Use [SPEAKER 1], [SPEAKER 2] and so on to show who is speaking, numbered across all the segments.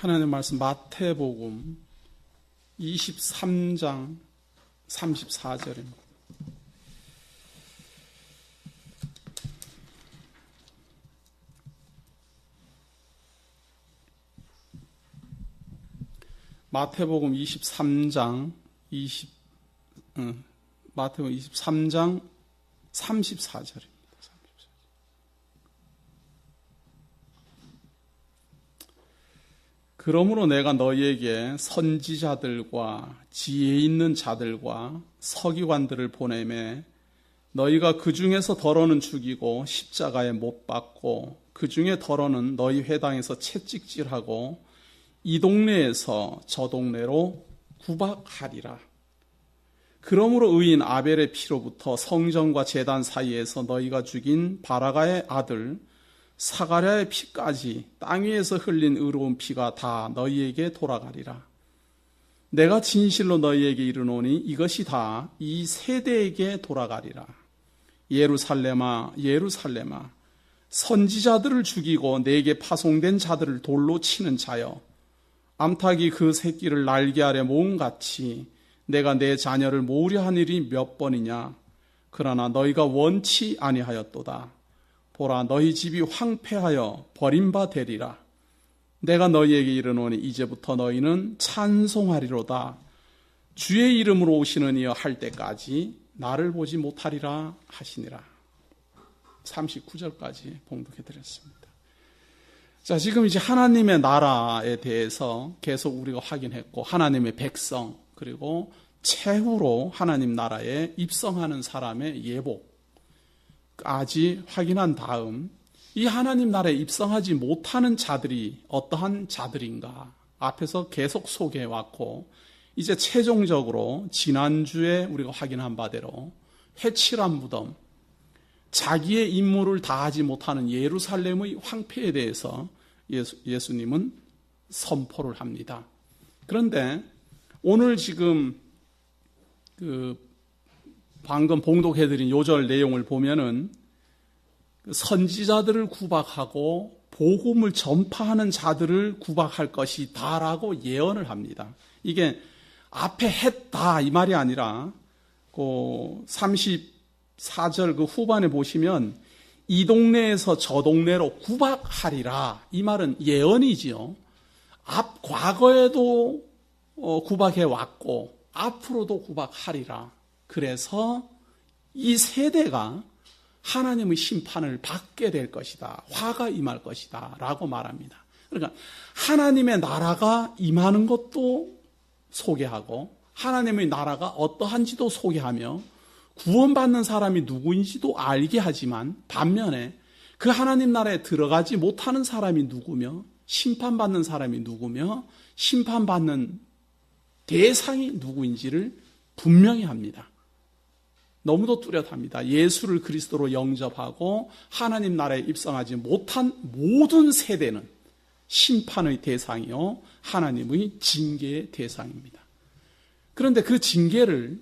[SPEAKER 1] 하나님의 말씀 마태복음 23장 34절입니다. 마태복음 23장 34절입니다. 그러므로 내가 너희에게 선지자들과 지혜 있는 자들과 서기관들을 보내매 너희가 그 중에서 더러는 죽이고 십자가에 못 박고 그 중에 더러는 너희 회당에서 채찍질하고 이 동네에서 저 동네로 구박하리라. 그러므로 의인 아벨의 피로부터 성전과 제단 사이에서 너희가 죽인 바라가의 아들 사가랴의 피까지 땅 위에서 흘린 의로운 피가 다 너희에게 돌아가리라. 내가 진실로 너희에게 이르노니 이것이 다 이 세대에게 돌아가리라. 예루살렘아 예루살렘아 선지자들을 죽이고 내게 파송된 자들을 돌로 치는 자여, 암탉이 그 새끼를 날개 아래 모음같이 내가 내 자녀를 모으려 한 일이 몇 번이냐. 그러나 너희가 원치 아니하였도다. 보라, 너희 집이 황폐하여 버림바 되리라. 내가 너희에게 이르노니 이제부터 너희는 찬송하리로다. 주의 이름으로 오시는 이여 할 때까지 나를 보지 못하리라 하시니라. 39절까지 봉독해 드렸습니다. 자, 지금 이제 하나님의 나라에 대해서 계속 우리가 확인했고, 하나님의 백성, 그리고 최후로 하나님 나라에 입성하는 사람의 예복까지 확인한 다음, 이 하나님 나라에 입성하지 못하는 자들이 어떠한 자들인가 앞에서 계속 소개해 왔고, 이제 최종적으로 지난주에 우리가 확인한 바대로 회칠한 무덤, 자기의 임무를 다하지 못하는 예루살렘의 황폐에 대해서 예수님은 선포를 합니다. 그런데 오늘 지금 방금 봉독해드린 요절 내용을 보면은 선지자들을 구박하고 복음을 전파하는 자들을 구박할 것이다라고 예언을 합니다. 이게 앞에 했다 이 말이 아니라 그 34절 그 후반에 보시면 이 동네에서 저 동네로 구박하리라, 이 말은 예언이지요. 과거에도 구박해 왔고 앞으로도 구박하리라. 그래서 이 세대가 하나님의 심판을 받게 될 것이다, 화가 임할 것이다 라고 말합니다. 그러니까 하나님의 나라가 임하는 것도 소개하고 하나님의 나라가 어떠한지도 소개하며 구원받는 사람이 누구인지도 알게 하지만, 반면에 그 하나님 나라에 들어가지 못하는 사람이 누구며 심판받는 사람이 누구며 심판받는 대상이 누구인지를 분명히 합니다. 너무도 뚜렷합니다. 예수를 그리스도로 영접하고 하나님 나라에 입성하지 못한 모든 세대는 심판의 대상이요 하나님의 징계의 대상입니다. 그런데 그 징계를,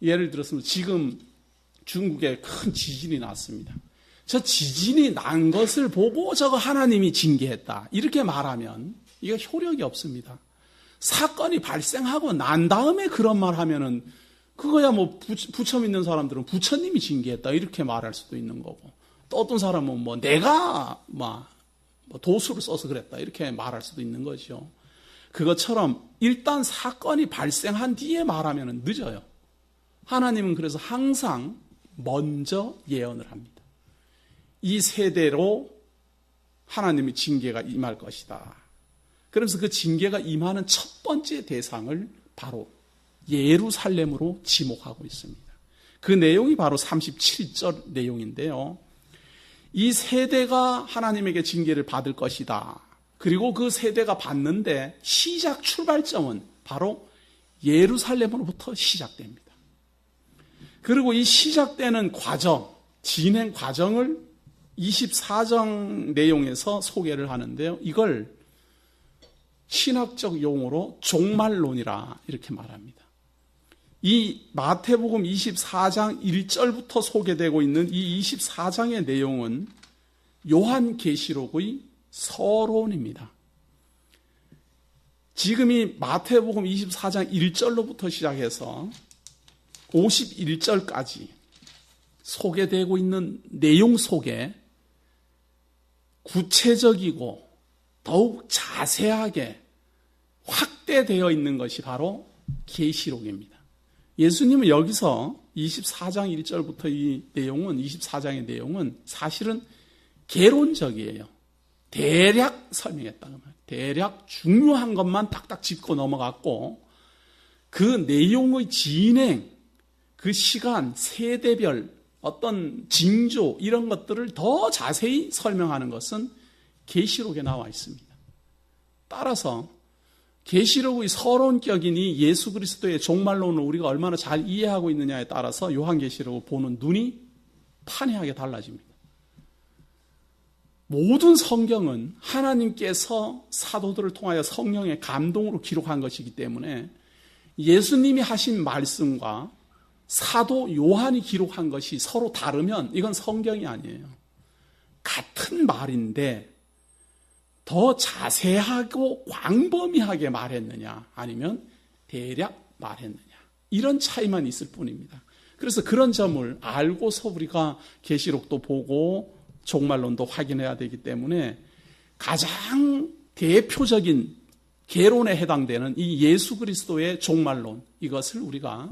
[SPEAKER 1] 예를 들어서 지금 중국에 큰 지진이 났습니다. 저 지진이 난 것을 보고 저거 하나님이 징계했다 이렇게 말하면 이거 효력이 없습니다. 사건이 발생하고 난 다음에 그런 말 하면은 그거야 뭐 부처 믿는 사람들은 부처님이 징계했다 이렇게 말할 수도 있는 거고, 또 어떤 사람은 뭐 내가 도수를 써서 그랬다 이렇게 말할 수도 있는 거죠. 그것처럼 일단 사건이 발생한 뒤에 말하면 늦어요. 하나님은 그래서 항상 먼저 예언을 합니다. 이 세대로 하나님의 징계가 임할 것이다. 그러면서 그 징계가 임하는 첫 번째 대상을 바로 예루살렘으로 지목하고 있습니다. 그 내용이 바로 37절 내용인데요. 이 세대가 하나님에게 징계를 받을 것이다. 그리고 그 세대가 받는데 시작 출발점은 바로 예루살렘으로부터 시작됩니다. 그리고 이 시작되는 과정, 진행 과정을 24장 내용에서 소개를 하는데요. 이걸 신학적 용어로 종말론이라 이렇게 말합니다. 이 마태복음 24장 1절부터 소개되고 있는 이 24장의 내용은 요한계시록의 서론입니다. 지금이 마태복음 24장 1절로부터 시작해서 51절까지 소개되고 있는 내용 속에 구체적이고 더욱 자세하게 확대되어 있는 것이 바로 계시록입니다. 예수님은 여기서 24장 1절부터 이 내용은 24장의 내용은 사실은 개론적이에요. 대략 설명했다는 말이에요. 대략 중요한 것만 딱딱 짚고 넘어갔고 그 내용의 진행, 그 시간, 세대별 어떤 징조 이런 것들을 더 자세히 설명하는 것은 계시록에 나와 있습니다. 따라서 계시록의 서론격이니 예수 그리스도의 종말론을 우리가 얼마나 잘 이해하고 있느냐에 따라서 요한계시록을 보는 눈이 판이하게 달라집니다. 모든 성경은 하나님께서 사도들을 통하여 성령의 감동으로 기록한 것이기 때문에 예수님이 하신 말씀과 사도 요한이 기록한 것이 서로 다르면 이건 성경이 아니에요. 같은 말인데 더 자세하고 광범위하게 말했느냐 아니면 대략 말했느냐 이런 차이만 있을 뿐입니다. 그래서 그런 점을 알고서 우리가 계시록도 보고 종말론도 확인해야 되기 때문에 가장 대표적인 개론에 해당되는 이 예수 그리스도의 종말론 이것을 우리가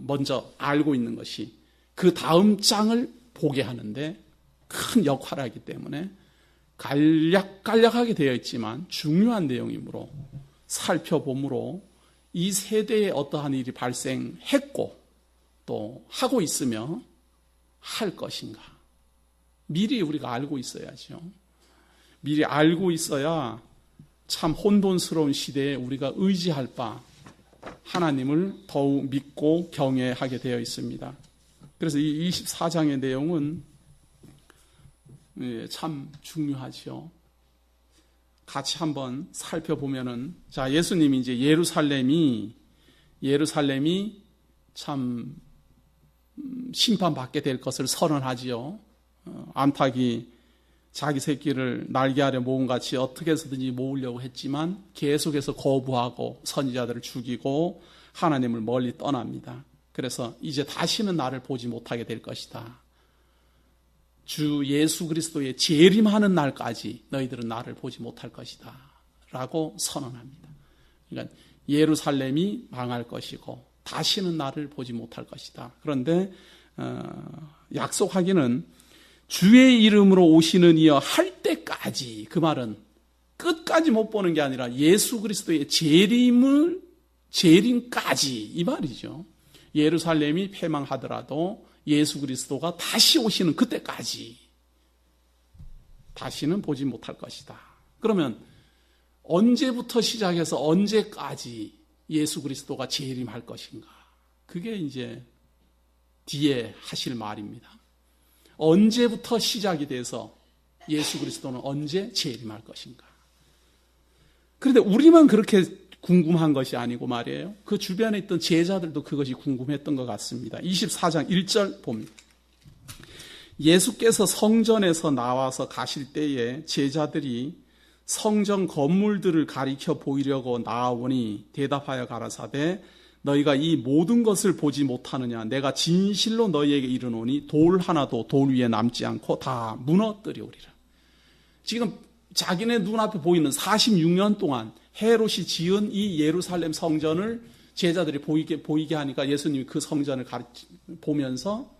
[SPEAKER 1] 먼저 알고 있는 것이 그 다음 장을 보게 하는데 큰 역할을 하기 때문에 간략하게 되어 있지만 중요한 내용이므로 살펴보므로 이 세대에 어떠한 일이 발생했고 또 하고 있으며 할 것인가 미리 우리가 알고 있어야죠. 미리 알고 있어야 참 혼돈스러운 시대에 우리가 의지할 바 하나님을 더욱 믿고 경외하게 되어 있습니다. 그래서 이 24장의 내용은 참 중요하죠. 같이 한번 살펴보면은 자 예수님이 이제 예루살렘이 참 심판받게 될 것을 선언하지요. 암탉이 자기 새끼를 날개 아래 모음같이 어떻게 해서든지 모으려고 했지만 계속해서 거부하고 선지자들을 죽이고 하나님을 멀리 떠납니다. 그래서 이제 다시는 나를 보지 못하게 될 것이다. 주 예수 그리스도의 재림하는 날까지 너희들은 나를 보지 못할 것이다 라고 선언합니다. 그러니까 예루살렘이 망할 것이고 다시는 나를 보지 못할 것이다. 그런데 약속하기는 주의 이름으로 오시는 이여 할 때까지, 그 말은 끝까지 못 보는 게 아니라 예수 그리스도의 재림까지 이 말이죠. 예루살렘이 패망하더라도 예수 그리스도가 다시 오시는 그때까지 다시는 보지 못할 것이다. 그러면 언제부터 시작해서 언제까지 예수 그리스도가 재림할 것인가? 그게 이제 뒤에 하실 말입니다. 언제부터 시작이 돼서 예수 그리스도는 언제 재림할 것인가? 그런데 우리만 그렇게 궁금한 것이 아니고 말이에요. 그 주변에 있던 제자들도 그것이 궁금했던 것 같습니다. 24장 1절 봅니다. 예수께서 성전에서 나와서 가실 때에 제자들이 성전 건물들을 가리켜 보이려고 나아오니 대답하여 가라사대 너희가 이 모든 것을 보지 못하느냐? 내가 진실로 너희에게 이르노니 돌 하나도 돌 위에 남지 않고 다 무너뜨리오리라. 지금 자기네 눈앞에 보이는 46년 동안 헤롯이 지은 이 예루살렘 성전을 제자들이 보이게 하니까 예수님이 그 성전을 보면서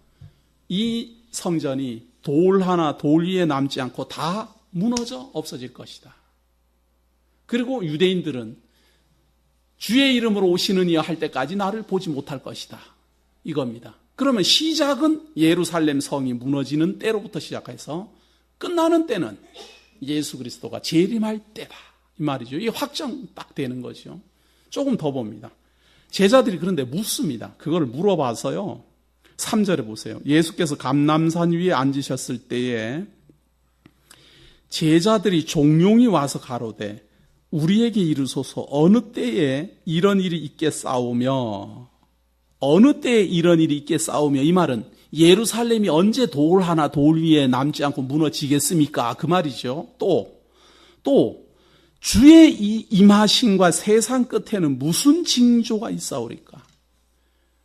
[SPEAKER 1] 이 성전이 돌 하나 돌 위에 남지 않고 다 무너져 없어질 것이다. 그리고 유대인들은 주의 이름으로 오시는 이여 할 때까지 나를 보지 못할 것이다. 이겁니다. 그러면 시작은 예루살렘 성이 무너지는 때로부터 시작해서 끝나는 때는 예수 그리스도가 재림할 때다. 이 말이죠. 이게 확정 딱 되는 거죠. 조금 더 봅니다. 제자들이 그런데 묻습니다. 그걸 물어봐서요. 3절에 보세요. 예수께서 감람산 위에 앉으셨을 때에 제자들이 종용이 와서 가로되 우리에게 이르소서 어느 때에 이런 일이 있겠사오며 어느 때에 이런 일이 있겠사오며 이 말은 예루살렘이 언제 돌 하나 돌 위에 남지 않고 무너지겠습니까? 그 말이죠. 또 주의 이 임하심과 세상 끝에는 무슨 징조가 있사오리까?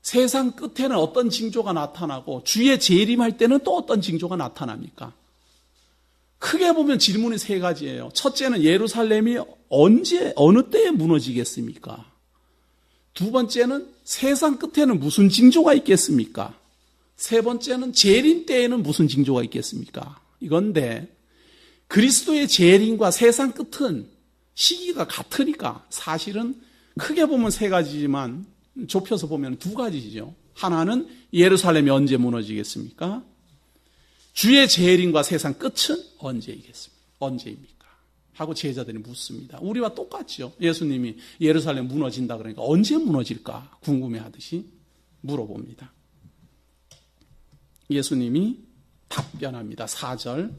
[SPEAKER 1] 세상 끝에는 어떤 징조가 나타나고 주의 재림할 때는 또 어떤 징조가 나타납니까? 크게 보면 질문이 세 가지예요. 첫째는 예루살렘이 언제 어느 때에 무너지겠습니까? 두 번째는 세상 끝에는 무슨 징조가 있겠습니까? 세 번째는 재림 때에는 무슨 징조가 있겠습니까? 이건데 그리스도의 재림과 세상 끝은 시기가 같으니까 사실은 크게 보면 세 가지지만 좁혀서 보면 두 가지죠. 하나는 예루살렘이 언제 무너지겠습니까? 주의 재림과 세상 끝은 언제입니까? 하고 제자들이 묻습니다. 우리와 똑같죠. 예수님이 예루살렘 무너진다 그러니까 언제 무너질까 궁금해하듯이 물어봅니다. 예수님이 답변합니다. 4절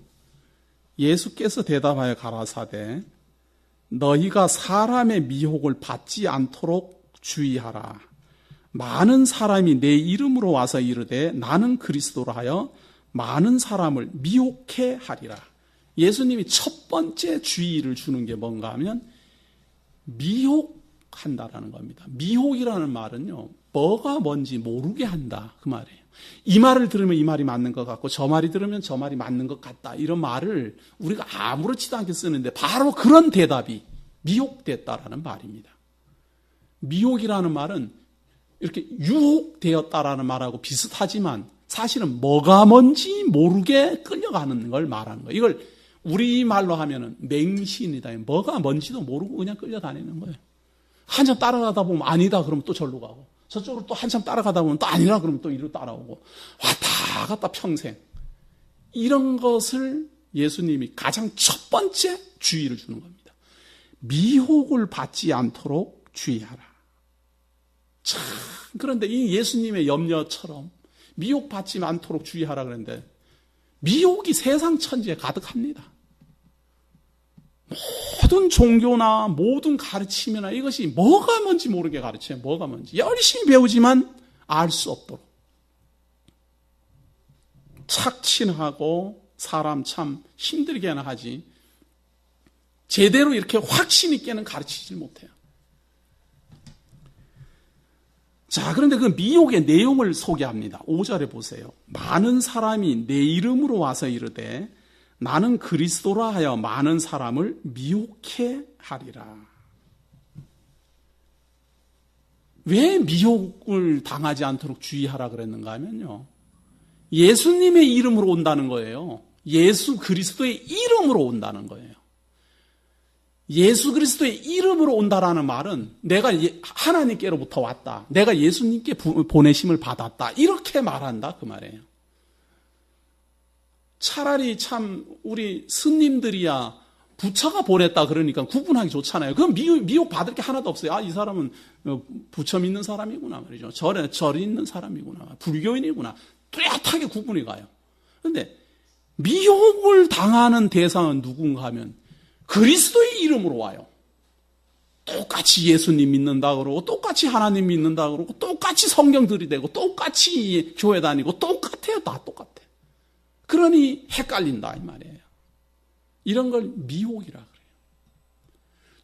[SPEAKER 1] 예수께서 대답하여 가라사대 너희가 사람의 미혹을 받지 않도록 주의하라. 많은 사람이 내 이름으로 와서 이르되 나는 그리스도라 하여 많은 사람을 미혹해 하리라. 예수님이 첫 번째 주의를 주는 게 뭔가 하면 미혹한다라는 겁니다. 미혹이라는 말은요, 뭐가 뭔지 모르게 한다 그 말이에요. 이 말을 들으면 이 말이 맞는 것 같고 저 말이 들으면 저 말이 맞는 것 같다. 이런 말을 우리가 아무렇지도 않게 쓰는데 바로 그런 대답이 미혹됐다라는 말입니다. 미혹이라는 말은 이렇게 유혹되었다라는 말하고 비슷하지만 사실은 뭐가 뭔지 모르게 끌려가는 걸 말하는 거예요. 이걸 우리말로 하면은 맹신이다. 뭐가 뭔지도 모르고 그냥 끌려다니는 거예요. 한참 따라가다 보면 아니다 그러면 또 절로 가고 저쪽으로 또 한참 따라가다 보면 또 아니라 그러면 또 이리로 따라오고 왔다 갔다 평생. 이런 것을 예수님이 가장 첫 번째 주의를 주는 겁니다. 미혹을 받지 않도록 주의하라. 참, 그런데 이 예수님의 염려처럼 미혹받지 않도록 주의하라 그랬는데 미혹이 세상 천지에 가득합니다. 모든 종교나 모든 가르침이나 이것이 뭐가 뭔지 모르게 가르쳐요. 뭐가 뭔지. 열심히 배우지만 알 수 없도록. 착신하고 사람 참 힘들게나 하지 제대로 이렇게 확신 있게는 가르치지 못해요. 자, 그런데 그 미혹의 내용을 소개합니다. 5절에 보세요. 많은 사람이 내 이름으로 와서 이르되 나는 그리스도라 하여 많은 사람을 미혹해 하리라. 왜 미혹을 당하지 않도록 주의하라 그랬는가 하면요. 예수님의 이름으로 온다는 거예요. 예수 그리스도의 이름으로 온다는 거예요. 예수 그리스도의 이름으로 온다라는 말은 내가 하나님께로부터 왔다. 내가 예수님께 보내심을 받았다. 이렇게 말한다 그 말이에요. 차라리 참 우리 스님들이야 부처가 보냈다 그러니까 구분하기 좋잖아요. 그럼 미혹 받을 게 하나도 없어요. 아, 이 사람은 부처 믿는 사람이구나 말이죠. 절에 있는 사람이구나. 불교인이구나. 뚜렷하게 구분이 가요. 그런데 미혹을 당하는 대상은 누군가 하면 그리스도의 이름으로 와요. 똑같이 예수님 믿는다 그러고 똑같이 하나님 믿는다 그러고 똑같이 성경 들이대고 똑같이 교회 다니고 똑같아요. 다 똑같아. 그러니 헷갈린다 이 말이에요. 이런 걸 미혹이라 그래요.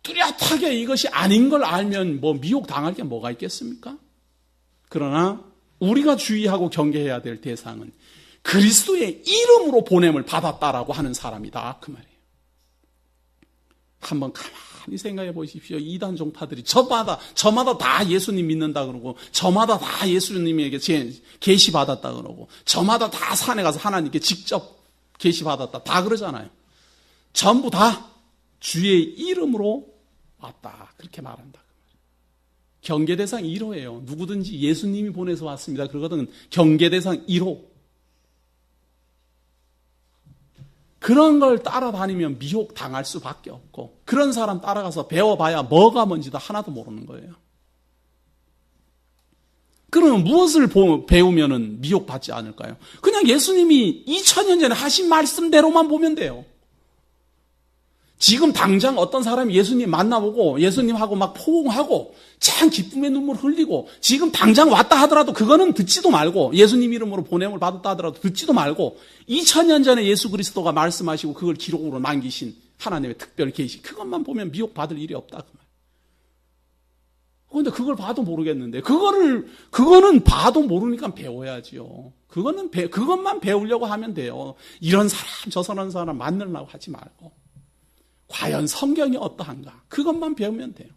[SPEAKER 1] 뚜렷하게 이것이 아닌 걸 알면 뭐 미혹 당할 게 뭐가 있겠습니까? 그러나 우리가 주의하고 경계해야 될 대상은 그리스도의 이름으로 보냄을 받았다라고 하는 사람이다 그 말이에요. 한번 가만히 생각해 보십시오. 이단 종파들이 저마다 다 예수님 믿는다 그러고 저마다 다 예수님에게 계시 받았다 그러고 저마다 다 산에 가서 하나님께 직접 계시 받았다 다 그러잖아요. 전부 다 주의 이름으로 왔다 그렇게 말한다. 경계대상 1호예요. 누구든지 예수님이 보내서 왔습니다. 그러거든 경계대상 1호. 그런 걸 따라다니면 미혹 당할 수밖에 없고 그런 사람 따라가서 배워봐야 뭐가 뭔지도 하나도 모르는 거예요. 그러면 무엇을 배우면 미혹받지 않을까요? 그냥 예수님이 2000년 전에 하신 말씀대로만 보면 돼요. 지금 당장 어떤 사람이 예수님 만나보고 예수님하고 막 포옹하고 참 기쁨의 눈물 흘리고 지금 당장 왔다 하더라도 그거는 듣지도 말고 예수님 이름으로 보냄을 받았다 하더라도 듣지도 말고 2000년 전에 예수 그리스도가 말씀하시고 그걸 기록으로 남기신 하나님의 특별 계시. 그것만 보면 미혹받을 일이 없다. 그 말. 그런데 그걸 봐도 모르겠는데, 그거는 봐도 모르니까 배워야지요. 그것만 배우려고 하면 돼요. 이런 사람, 저런 사람 만나려고 하지 말고. 과연 성경이 어떠한가? 그것만 배우면 돼요.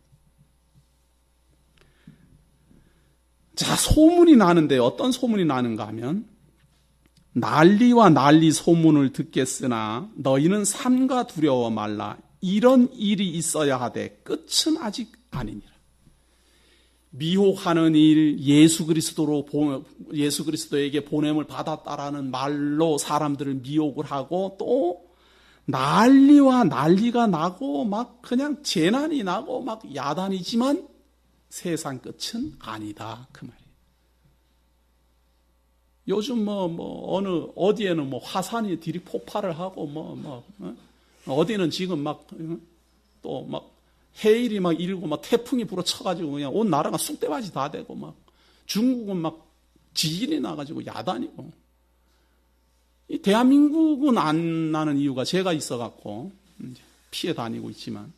[SPEAKER 1] 자, 소문이 나는데 어떤 소문이 나는가 하면, 난리와 난리 소문을 듣겠으나 너희는 삼가 두려워 말라. 이런 일이 있어야 하되 끝은 아직 아니니라. 미혹하는 일, 예수 그리스도에게 보냄을 받았다라는 말로 사람들을 미혹을 하고, 또 난리와 난리가 나고 막 그냥 재난이 나고 막 야단이지만 세상 끝은 아니다. 그 말이에요. 요즘 어디에는 화산이 들이 폭발을 하고 어디는 지금 또 해일이 일고 태풍이 불어쳐가지고 그냥 온 나라가 쑥대밭이 다 되고 중국은 지진이 나가지고 야단이고. 이 대한민국은 안 나는 이유가 제가 있어갖고 이제 피해 다니고 있지만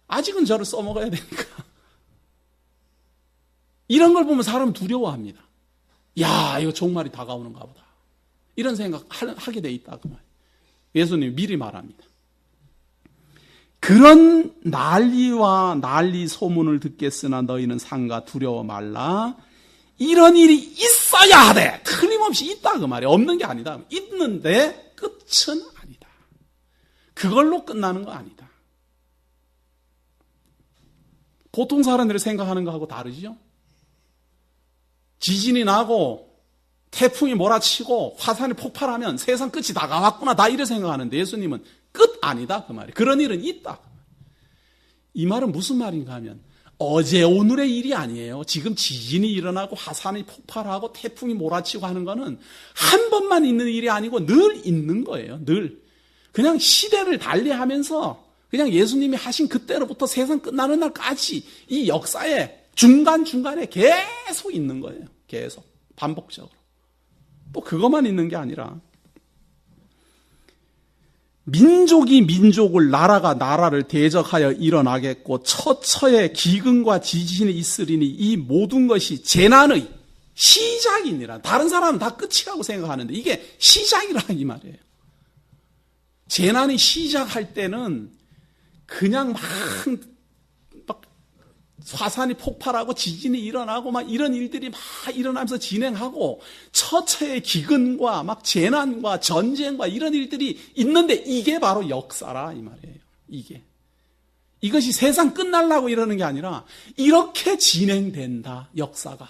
[SPEAKER 1] 아직은 저를 써먹어야 되니까. 이런 걸 보면 사람은 두려워합니다. 야, 이거 종말이 다가오는가 보다. 이런 생각 하게 돼 있다. 그 말. 예수님이 미리 말합니다. 그런 난리와 난리 소문을 듣겠으나 너희는 삼가 두려워 말라. 이런 일이 있어야 하되, 틀림없이 있다 그 말이에요. 없는 게 아니다. 있는데 끝은 아니다. 그걸로 끝나는 거 아니다. 보통 사람들이 생각하는 거하고 다르죠? 지진이 나고 태풍이 몰아치고 화산이 폭발하면 세상 끝이 다가왔구나, 다 이래 생각하는데 예수님은 끝 아니다 그 말이에요. 그런 일은 있다. 이 말은 무슨 말인가 하면 어제 오늘의 일이 아니에요. 지금 지진이 일어나고 화산이 폭발하고 태풍이 몰아치고 하는 거는 한 번만 있는 일이 아니고 늘 있는 거예요. 늘. 그냥 시대를 달리하면서 그냥 예수님이 하신 그때로부터 세상 끝나는 날까지 이 역사에 중간중간에 계속 있는 거예요. 계속. 반복적으로. 또 그것만 있는 게 아니라 민족이 민족을, 나라가 나라를 대적하여 일어나겠고 처처에 기근과 지진이 있으리니 이 모든 것이 재난의 시작이니라. 다른 사람은 다 끝이라고 생각하는데 이게 시작이라 이 말이에요. 재난이 시작할 때는 그냥 막 화산이 폭발하고 지진이 일어나고 막 이런 일들이 막 일어나면서 진행하고 처처의 기근과 막 재난과 전쟁과 이런 일들이 있는데 이게 바로 역사라 이 말이에요. 이것이 세상 끝날라고 이러는 게 아니라 이렇게 진행된다. 역사가.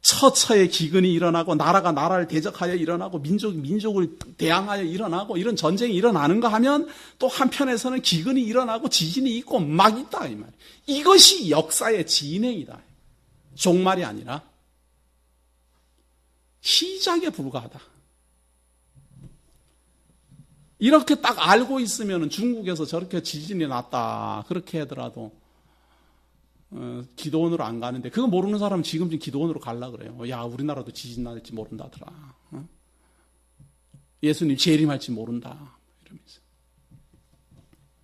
[SPEAKER 1] 처처의 기근이 일어나고 나라가 나라를 대적하여 일어나고 민족이 민족을 대항하여 일어나고 이런 전쟁이 일어나는가 하면 또 한편에서는 기근이 일어나고 지진이 있고 막 있다 이 말이에요. 이것이 역사의 진행이다. 종말이 아니라 시작에 불과하다. 이렇게 딱 알고 있으면 중국에서 저렇게 지진이 났다 그렇게 하더라도 기도원으로 안 가는데 그거 모르는 사람은 지금 기도원으로 가려고 그래요. 야, 우리나라도 지진 날지 모른다더라. 예수님 재림할지 모른다. 이러면서.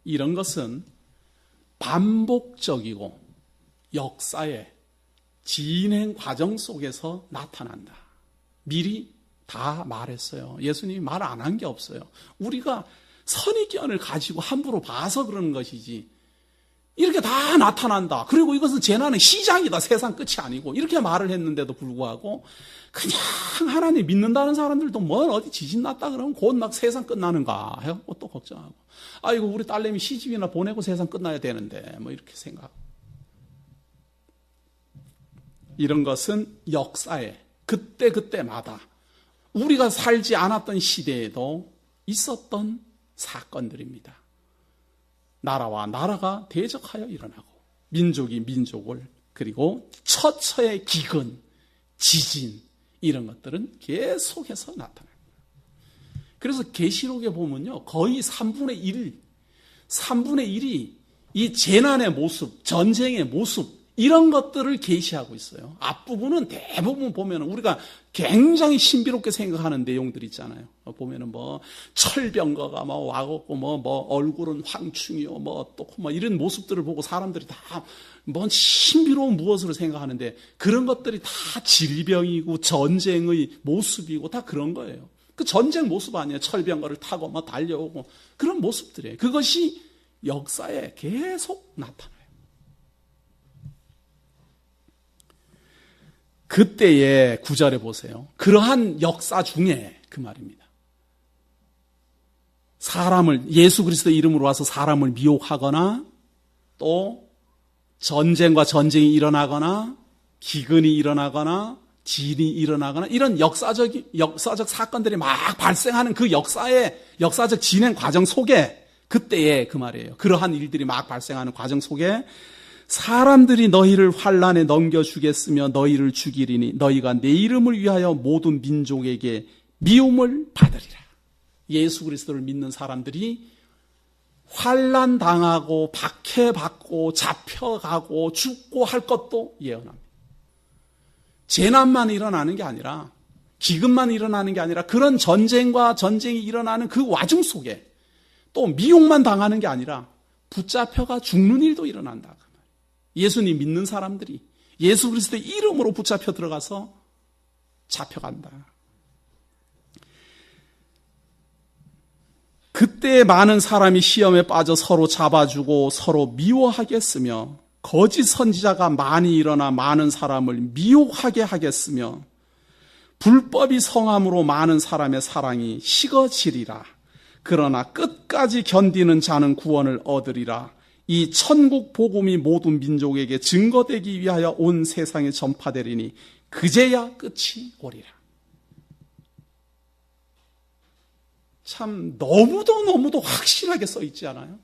[SPEAKER 1] 이런 것은 반복적이고 역사의 진행 과정 속에서 나타난다. 미리 다 말했어요. 예수님이 말 안 한 게 없어요. 우리가 선입견을 가지고 함부로 봐서 그러는 것이지 이렇게 다 나타난다. 그리고 이것은 재난의 시작이다. 세상 끝이 아니고. 이렇게 말을 했는데도 불구하고 그냥 하나님 믿는다는 사람들도 뭘 어디 지진 났다 그러면 곧 막 세상 끝나는가 해갖고 또 걱정하고. 아이고 우리 딸내미 시집이나 보내고 세상 끝나야 되는데 뭐 이렇게 생각하고. 이런 것은 역사에 그때마다 우리가 살지 않았던 시대에도 있었던 사건들입니다. 나라와 나라가 대적하여 일어나고 민족이 민족을 그리고 처처의 기근, 지진 이런 것들은 계속해서 나타납니다. 그래서 계시록에 보면요 거의 3분의 1이 이 재난의 모습, 전쟁의 모습 이런 것들을 계시하고 있어요. 앞부분은 대부분 보면 우리가 굉장히 신비롭게 생각하는 내용들 있잖아요. 보면은 뭐 철병거가 뭐 와갖고 뭐 얼굴은 황충이요 또 이런 모습들을 보고 사람들이 다 뭔 신비로운 무엇으로 생각하는데 그런 것들이 다 질병이고 전쟁의 모습이고 다 그런 거예요. 그 전쟁 모습 아니에요. 철병거를 타고 뭐 달려오고 그런 모습들이에요. 그것이 역사에 계속 나타나요. 그때의 9절에 보세요. 그러한 역사 중에 그 말입니다. 사람을 예수 그리스도의 이름으로 와서 사람을 미혹하거나 또 전쟁과 전쟁이 일어나거나 기근이 일어나거나 진이 일어나거나 이런 역사적 사건들이 막 발생하는 그 역사적 진행 과정 속에 그때의 그 말이에요. 그러한 일들이 막 발생하는 과정 속에 사람들이 너희를 환난에 넘겨주겠으며 너희를 죽이리니 너희가 내 이름을 위하여 모든 민족에게 미움을 받으리라. 예수 그리스도를 믿는 사람들이 환난 당하고 박해받고 잡혀가고 죽고 할 것도 예언합니다. 재난만 일어나는 게 아니라 기근만 일어나는 게 아니라 그런 전쟁과 전쟁이 일어나는 그 와중 속에 또 미혹만 당하는 게 아니라 붙잡혀가 죽는 일도 일어난다. 예수님 믿는 사람들이 예수 그리스도의 이름으로 붙잡혀 들어가서 잡혀간다. 그때 많은 사람이 시험에 빠져 서로 잡아주고 서로 미워하겠으며 거짓 선지자가 많이 일어나 많은 사람을 미혹하게 하겠으며 불법이 성함으로 많은 사람의 사랑이 식어지리라. 그러나 끝까지 견디는 자는 구원을 얻으리라. 이 천국 복음이 모든 민족에게 증거되기 위하여 온 세상에 전파되리니 그제야 끝이 오리라. 참 너무도 확실하게 써 있지 않아요?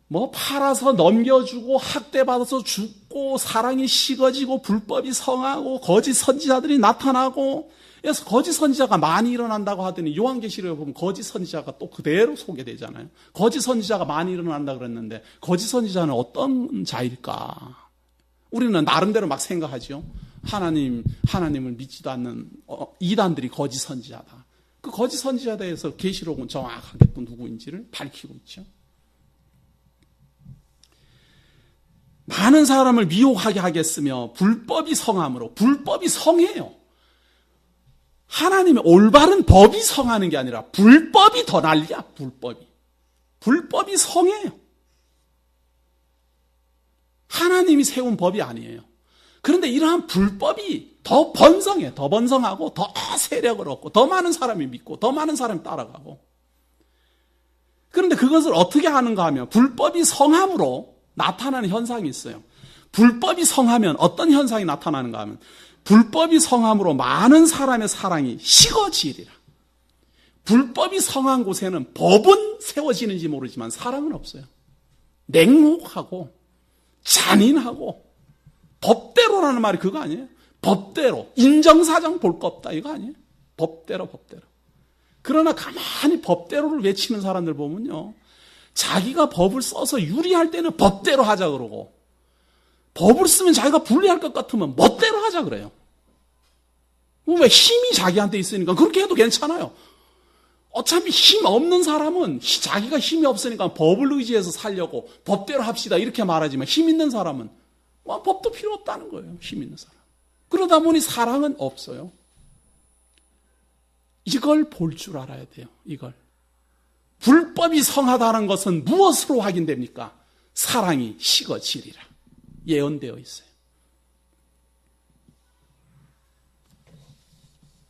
[SPEAKER 1] 뭐 팔아서 넘겨주고 학대받아서 죽고 사랑이 식어지고 불법이 성하고 거짓 선지자들이 나타나고 그래서 거짓 선지자가 많이 일어난다고 하더니 요한계시록에 보면 거짓 선지자가 또 그대로 소개되잖아요. 거짓 선지자가 많이 일어난다 그랬는데 거짓 선지자는 어떤 자일까? 우리는 나름대로 막 생각하죠. 하나님을 믿지도 않는 이단들이 거짓 선지자다. 그 거짓 선지자에 대해서 계시록은 정확하게 또 누구인지를 밝히고 있죠. 많은 사람을 미혹하게 하겠으며 불법이 성함으로 불법이 성해요. 하나님의 올바른 법이 성하는 게 아니라 불법이 더 난리야. 불법이 성해요. 하나님이 세운 법이 아니에요. 그런데 이러한 불법이 더 번성해. 더 번성하고 더 세력을 얻고 더 많은 사람이 믿고 더 많은 사람이 따라가고. 그런데 그것을 어떻게 하는가 하면 불법이 성함으로 나타나는 현상이 있어요. 불법이 성하면 어떤 현상이 나타나는가 하면 불법이 성함으로 많은 사람의 사랑이 식어지리라. 불법이 성한 곳에는 법은 세워지는지 모르지만 사랑은 없어요. 냉혹하고 잔인하고 법대로라는 말이 그거 아니에요? 법대로 인정사정 볼 거 없다 이거 아니에요? 법대로. 그러나 가만히 법대로를 외치는 사람들 보면요. 자기가 법을 써서 유리할 때는 법대로 하자 그러고 법을 쓰면 자기가 불리할 것 같으면 멋대로 하자 그래요. 왜 힘이 자기한테 있으니까 그렇게 해도 괜찮아요. 어차피 힘 없는 사람은 자기가 힘이 없으니까 법을 의지해서 살려고 법대로 합시다 이렇게 말하지만 힘 있는 사람은 법도 필요 없다는 거예요. 힘 있는 사람. 그러다 보니 사랑은 없어요. 이걸 볼 줄 알아야 돼요. 이걸. 불법이 성하다는 것은 무엇으로 확인됩니까? 사랑이 식어지리라. 예언되어 있어요.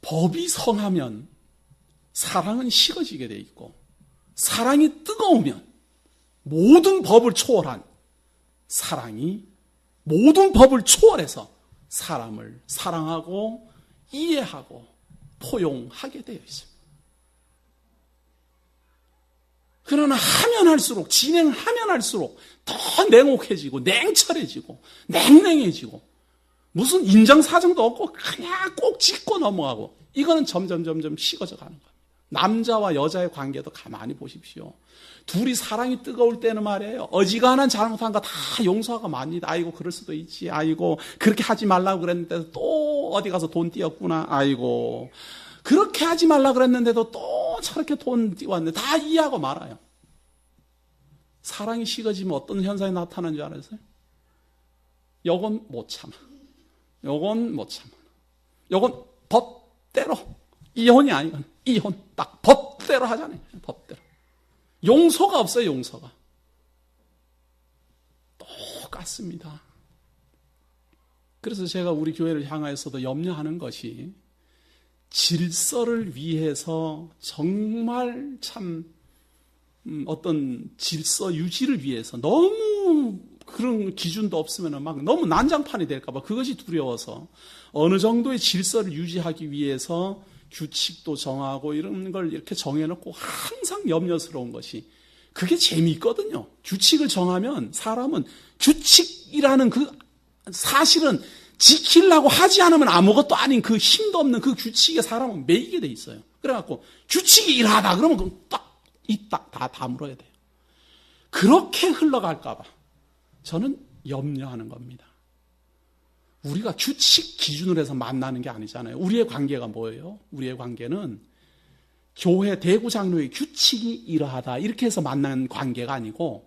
[SPEAKER 1] 법이 성하면 사랑은 식어지게 돼 있고 사랑이 뜨거우면 모든 법을 초월한 사랑이 모든 법을 초월해서 사람을 사랑하고 이해하고 포용하게 되어 있습니다. 그러나 하면 할수록 진행하면 할수록 더 냉혹해지고 냉철해지고 냉랭해지고 무슨 인정사정도 없고 그냥 꼭 짚고 넘어가고 이거는 점점 식어져 가는 겁니다. 남자와 여자의 관계도 가만히 보십시오. 둘이 사랑이 뜨거울 때는 말이에요. 어지간한 잘못한 거 다 용서하고 맙니다. 아이고 그럴 수도 있지. 아이고 그렇게 하지 말라고 그랬는데 또 어디 가서 돈 띄었구나. 아이고 그렇게 하지 말라고 그랬는데도 또 저렇게 돈 띄웠는데 다 이해하고 말아요. 사랑이 식어지면 어떤 현상이 나타나는 줄 알았어요? 요건 못 참아. 요건 못 참아. 요건 법대로. 이혼이 아니건 이혼. 딱 법대로 하잖아요. 법대로. 용서가 없어요, 용서가. 똑같습니다. 그래서 제가 우리 교회를 향하여서도 염려하는 것이 질서를 위해서 정말 참 어떤 질서 유지를 위해서 너무 그런 기준도 없으면 막 너무 난장판이 될까봐 그것이 두려워서 어느 정도의 질서를 유지하기 위해서 규칙도 정하고 이런 걸 이렇게 정해놓고 항상 염려스러운 것이 그게 재미있거든요. 규칙을 정하면 사람은 규칙이라는 그 사실은 지키려고 하지 않으면 아무것도 아닌 그 힘도 없는 그 규칙에 사람은 매이게 돼 있어요. 그래갖고 규칙이 일하다 그러면 딱 다 다물어야 돼요. 그렇게 흘러갈까봐 저는 염려하는 겁니다. 우리가 규칙 기준으로 해서 만나는 게 아니잖아요. 우리의 관계가 뭐예요? 우리의 관계는 교회 대구 장로의 규칙이 이러하다 이렇게 해서 만난 관계가 아니고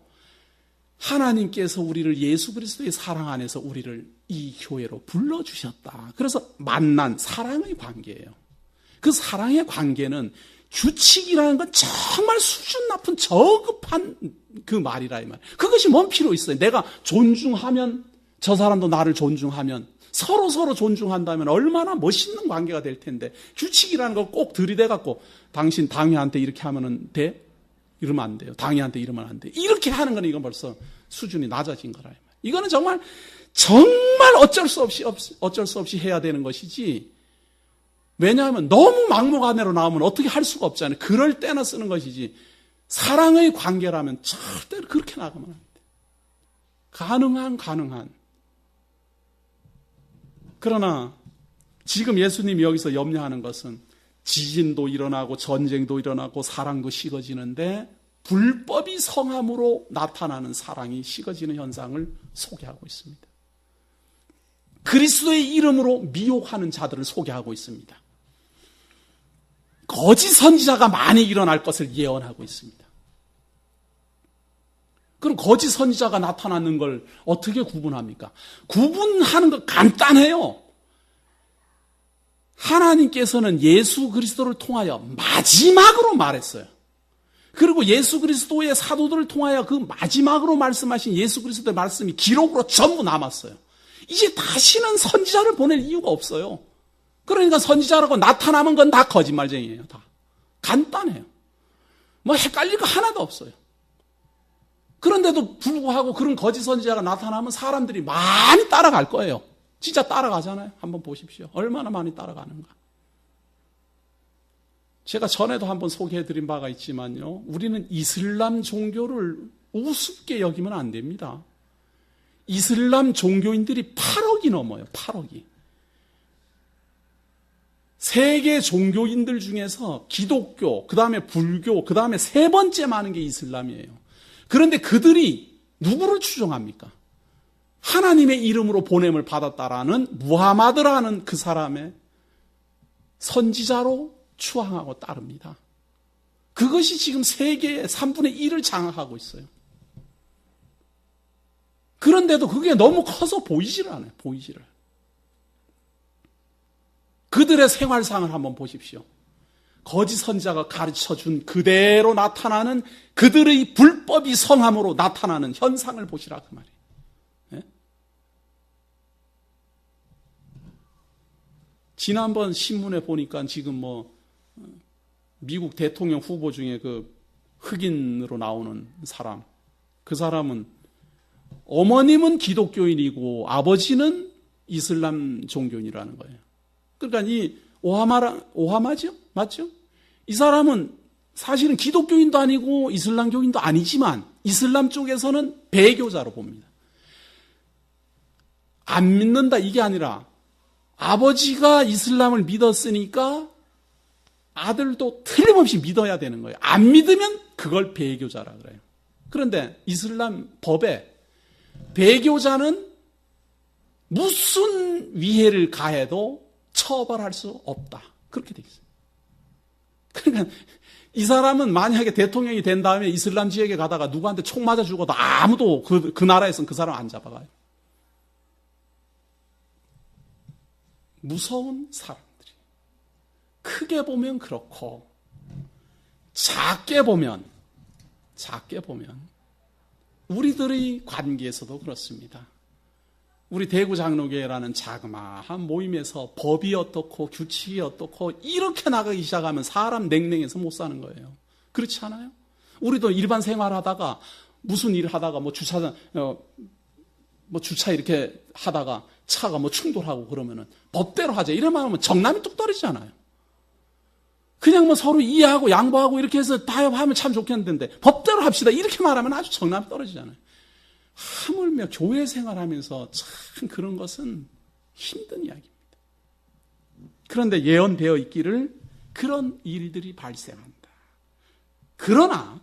[SPEAKER 1] 하나님께서 우리를 예수 그리스도의 사랑 안에서 우리를 이 교회로 불러주셨다. 그래서 만난 사랑의 관계예요. 그 사랑의 관계는 규칙이라는 건 정말 수준 높은 저급한 그 말이라 이 말. 그것이 뭔 필요 있어요? 내가 존중하면 저 사람도 나를 존중하면 서로 존중한다면 얼마나 멋있는 관계가 될 텐데 규칙이라는 걸 꼭 들이대갖고 당신 당회한테 이렇게 하면 돼? 이러면 안 돼요. 당회한테 이러면 안 돼. 이렇게 하는 건 이건 벌써 수준이 낮아진 거라. 이거는 정말 어쩔 수 없이 해야 되는 것이지. 왜냐하면 너무 막무가내로 나오면 어떻게 할 수가 없잖아요. 그럴 때나 쓰는 것이지. 사랑의 관계라면 절대로 그렇게 나가면 안 돼. 가능한. 그러나 지금 예수님이 여기서 염려하는 것은 지진도 일어나고 전쟁도 일어나고 사랑도 식어지는데 불법이 성함으로 나타나는 사랑이 식어지는 현상을 소개하고 있습니다. 그리스도의 이름으로 미혹하는 자들을 소개하고 있습니다. 거짓 선지자가 많이 일어날 것을 예언하고 있습니다. 그럼 거짓 선지자가 나타나는 걸 어떻게 구분합니까? 구분하는 거 간단해요. 하나님께서는 예수 그리스도를 통하여 마지막으로 말했어요. 그리고 예수 그리스도의 사도들을 통하여 그 마지막으로 말씀하신 예수 그리스도의 말씀이 기록으로 전부 남았어요. 이제 다시는 선지자를 보낼 이유가 없어요. 그러니까 선지자라고 나타나면 건 다 거짓말쟁이에요. 다. 간단해요. 뭐 헷갈릴 거 하나도 없어요. 그런데도 불구하고 그런 거짓 선지자가 나타나면 사람들이 많이 따라갈 거예요. 진짜 따라가잖아요. 한번 보십시오. 얼마나 많이 따라가는가. 제가 전에도 한번 소개해드린 바가 있지만요. 우리는 이슬람 종교를 우습게 여기면 안 됩니다. 이슬람 종교인들이 8억이 넘어요. 8억이. 세계 종교인들 중에서 기독교, 그 다음에 불교, 그 다음에 세 번째 많은 게 이슬람이에요. 그런데 그들이 누구를 추종합니까? 하나님의 이름으로 보냄을 받았다라는 무하마드라는 그 사람의 선지자로 추앙하고 따릅니다. 그것이 지금 세계의 3분의 1을 장악하고 있어요. 그런데도 그게 너무 커서 보이지를 않아요. 보이지를. 그들의 생활상을 한번 보십시오. 거짓 선지자가 가르쳐준 그대로 나타나는 그들의 불법이 성함으로 나타나는 현상을 보시라 그 말이에요. 네? 지난번 신문에 보니까 지금 미국 대통령 후보 중에 그 흑인으로 나오는 사람, 그 사람은 어머님은 기독교인이고 아버지는 이슬람 종교인이라는 거예요. 그러니까 이 오하마죠? 맞죠? 이 사람은 사실은 기독교인도 아니고 이슬람교인도 아니지만 이슬람 쪽에서는 배교자로 봅니다. 안 믿는다 이게 아니라 아버지가 이슬람을 믿었으니까 아들도 틀림없이 믿어야 되는 거예요. 안 믿으면 그걸 배교자라 그래요. 그런데 이슬람 법에 배교자는 무슨 위해를 가해도 처벌할 수 없다. 그렇게 되어 있어요. 그러니까 이 사람은 만약에 대통령이 된 다음에 이슬람 지역에 가다가 누구한테 총 맞아 죽어도 아무도 그 나라에서는 그 사람 안 잡아가요. 무서운 사람들이. 크게 보면 그렇고 작게 보면 우리들의 관계에서도 그렇습니다. 우리 대구 장로교회라는 자그마한 모임에서 법이 어떻고 규칙이 어떻고 이렇게 나가기 시작하면 사람 냉랭해서 못 사는 거예요. 그렇지 않아요? 우리도 일반 생활하다가 무슨 일 하다가 뭐 주차 이렇게 하다가 차가 뭐 충돌하고 그러면은 법대로 하자 이러면 하면 정남이 뚝 떨어지잖아요. 그냥 뭐 서로 이해하고 양보하고 이렇게 해서 타협하면 참 좋겠는데 법대로 합시다 이렇게 말하면 아주 정남이 떨어지잖아요. 하물며 교회 생활하면서 참 그런 것은 힘든 이야기입니다. 그런데 예언되어 있기를 그런 일들이 발생한다. 그러나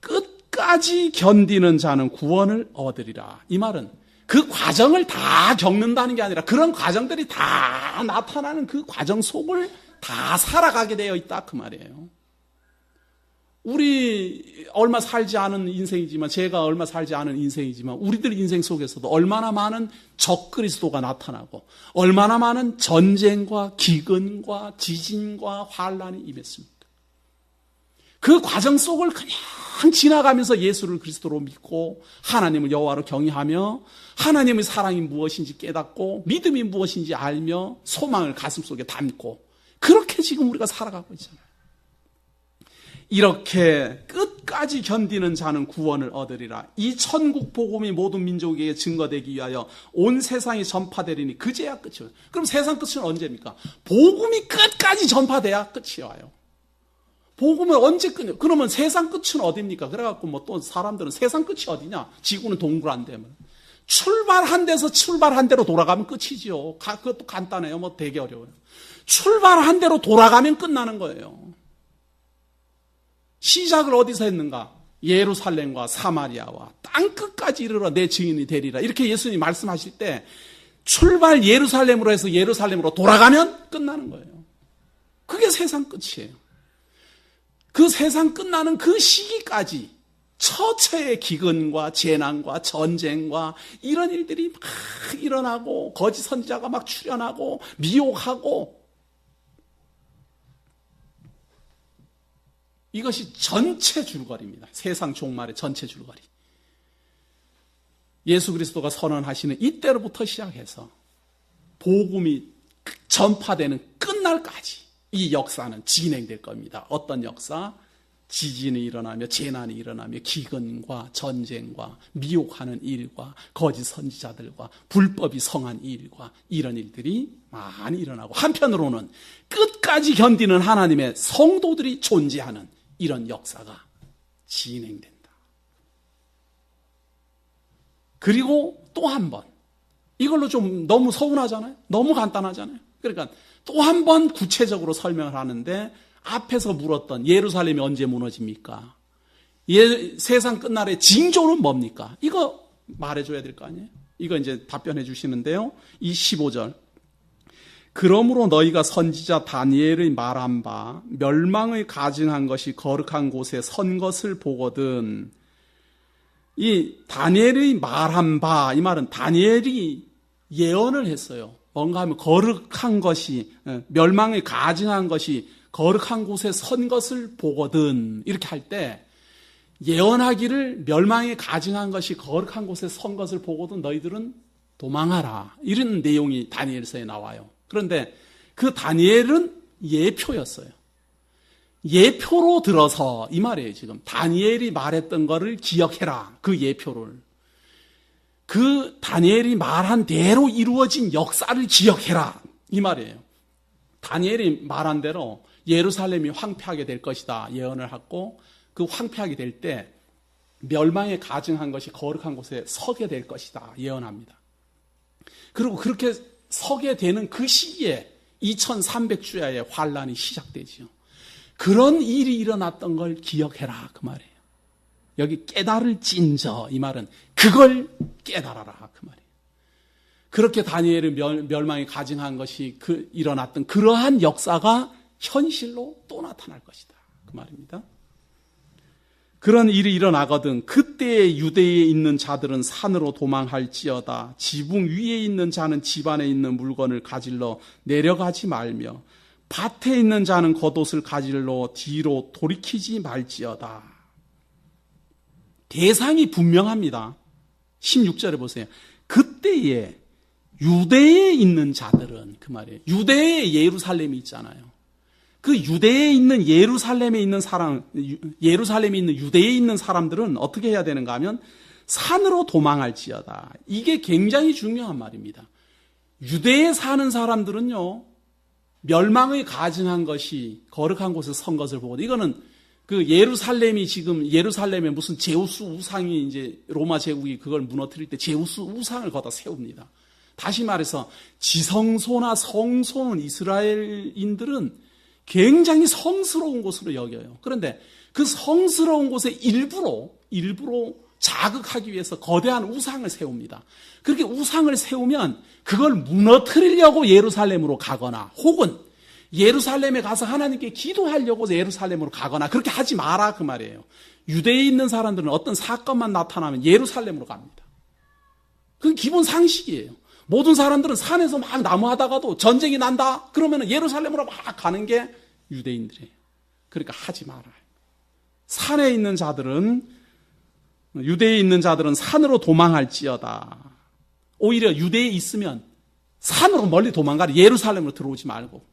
[SPEAKER 1] 끝까지 견디는 자는 구원을 얻으리라. 이 말은 그 과정을 다 겪는다는 게 아니라 그런 과정들이 다 나타나는 그 과정 속을 다 살아가게 되어 있다 그 말이에요. 우리 얼마 살지 않은 인생이지만 제가 얼마 살지 않은 인생이지만 우리들 인생 속에서도 얼마나 많은 적그리스도가 나타나고 얼마나 많은 전쟁과 기근과 지진과 환란이 임했습니까? 그 과정 속을 그냥 지나가면서 예수를 그리스도로 믿고 하나님을 여호와로 경외하며 하나님의 사랑이 무엇인지 깨닫고 믿음이 무엇인지 알며 소망을 가슴속에 담고 그렇게 지금 우리가 살아가고 있잖아요. 이렇게 끝까지 견디는 자는 구원을 얻으리라. 이 천국 복음이 모든 민족에게 증거되기 위하여 온 세상에 전파되리니 그제야 끝이에요. 그럼 세상 끝은 언제입니까? 복음이 끝까지 전파돼야 끝이 와요. 복음은 언제 끝이에요? 그러면 세상 끝은 어디입니까? 그래갖고 뭐 또 사람들은 세상 끝이 어디냐? 지구는 동그란데. 출발한 데서 출발한 대로 돌아가면 끝이지요. 그것도 간단해요. 뭐 되게 어려워요. 출발한 대로 돌아가면 끝나는 거예요. 시작을 어디서 했는가? 예루살렘과 사마리아와 땅끝까지 이르러 내 증인이 되리라. 이렇게 예수님이 말씀하실 때 출발 예루살렘으로 해서 예루살렘으로 돌아가면 끝나는 거예요. 그게 세상 끝이에요. 그 세상 끝나는 그 시기까지 처처의 기근과 재난과 전쟁과 이런 일들이 막 일어나고 거짓 선지자가 막 출현하고 미혹하고 이것이 전체 줄거리입니다. 세상 종말의 전체 줄거리. 예수 그리스도가 선언하시는 이때로부터 시작해서 복음이 전파되는 끝날까지 이 역사는 진행될 겁니다. 어떤 역사? 지진이 일어나며 재난이 일어나며 기근과 전쟁과 미혹하는 일과 거짓 선지자들과 불법이 성한 일과 이런 일들이 많이 일어나고 한편으로는 끝까지 견디는 하나님의 성도들이 존재하는 이런 역사가 진행된다. 그리고 또 한 번, 이걸로 좀 너무 서운하잖아요? 너무 간단하잖아요? 그러니까 또 한 번 구체적으로 설명을 하는데 앞에서 물었던 예루살렘이 언제 무너집니까? 세상 끝날의 징조는 뭡니까? 이거 말해줘야 될 거 아니에요? 이거 이제 답변해 주시는데요. 이 15절. 그러므로 너희가 선지자 다니엘의 말한 바 멸망의 가증한 것이 거룩한 곳에 선 것을 보거든. 이 다니엘의 말한 바, 이 말은 다니엘이 예언을 했어요. 뭔가 하면 거룩한 것이, 멸망의 가증한 것이 거룩한 곳에 선 것을 보거든. 이렇게 할 때 예언하기를 멸망의 가증한 것이 거룩한 곳에 선 것을 보거든 너희들은 도망하라. 이런 내용이 다니엘서에 나와요. 그런데 그 다니엘은 예표였어요. 예표로 들어서 이 말이에요. 지금 다니엘이 말했던 거를 기억해라. 그 예표를. 그 다니엘이 말한 대로 이루어진 역사를 기억해라. 이 말이에요. 다니엘이 말한 대로 예루살렘이 황폐하게 될 것이다. 예언을 하고 그 황폐하게 될 때 멸망에 가증한 것이 거룩한 곳에 서게 될 것이다. 예언합니다. 그리고 그렇게 서게 되는 그 시기에 2300주야의 환란이 시작되지요. 그런 일이 일어났던 걸 기억해라 그 말이에요. 여기 깨달을진저 이 말은 그걸 깨달아라 그 말이에요. 그렇게 다니엘을 멸망에 가증한 것이 일어났던 그러한 역사가 현실로 또 나타날 것이다 그 말입니다. 그런 일이 일어나거든 그때의 유대에 있는 자들은 산으로 도망할지어다. 지붕 위에 있는 자는 집 안에 있는 물건을 가질러 내려가지 말며 밭에 있는 자는 겉옷을 가질러 뒤로 돌이키지 말지어다. 대상이 분명합니다. 16절에 보세요. 그때에 유대에 있는 자들은 그 말이에요. 유대에 예루살렘이 있잖아요. 그 유대에 있는 예루살렘에 있는 유대에 있는 사람들은 어떻게 해야 되는가 하면 산으로 도망할지어다. 이게 굉장히 중요한 말입니다. 유대에 사는 사람들은요, 멸망의 가증한 것이 거룩한 곳에 선 것을 보고, 이거는 그 예루살렘이 지금 예루살렘에 무슨 제우스 우상이 이제 로마 제국이 그걸 무너뜨릴 때 제우스 우상을 거다 세웁니다. 다시 말해서 지성소나 성소는 이스라엘인들은 굉장히 성스러운 곳으로 여겨요. 그런데 그 성스러운 곳에 일부러 자극하기 위해서 거대한 우상을 세웁니다. 그렇게 우상을 세우면 그걸 무너뜨리려고 예루살렘으로 가거나 혹은 예루살렘에 가서 하나님께 기도하려고 예루살렘으로 가거나 그렇게 하지 마라 그 말이에요. 유대에 있는 사람들은 어떤 사건만 나타나면 예루살렘으로 갑니다. 그건 기본 상식이에요. 모든 사람들은 산에서 막 나무하다가도 전쟁이 난다 그러면 예루살렘으로 막 가는 게 유대인들이에요. 그러니까 하지 말아요. 산에 있는 자들은 유대에 있는 자들은 산으로 도망할지어다. 오히려 유대에 있으면 산으로 멀리 도망가라. 예루살렘으로 들어오지 말고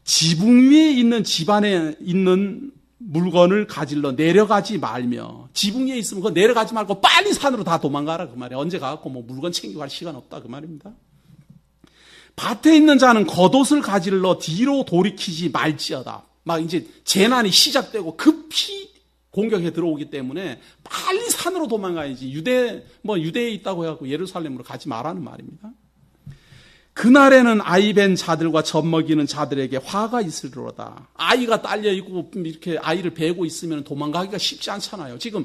[SPEAKER 1] 지붕 위에 있는 집 안에 있는 물건을 가질러 내려가지 말며 지붕 위에 있으면 그거 내려가지 말고 빨리 산으로 다 도망가라 그 말이에요. 언제 가갖고 뭐 물건 챙기고 할 시간 없다 그 말입니다. 밭에 있는 자는 겉옷을 가질러 뒤로 돌이키지 말지어다. 막 이제 재난이 시작되고 급히 공격에 들어오기 때문에 빨리 산으로 도망가야지. 유대에 있다고 해갖고 예루살렘으로 가지 말라는 말입니다. 그날에는 아이 벤 자들과 젖 먹이는 자들에게 화가 있으리로다. 아이가 딸려 있고 이렇게 아이를 베고 있으면 도망가기가 쉽지 않잖아요. 지금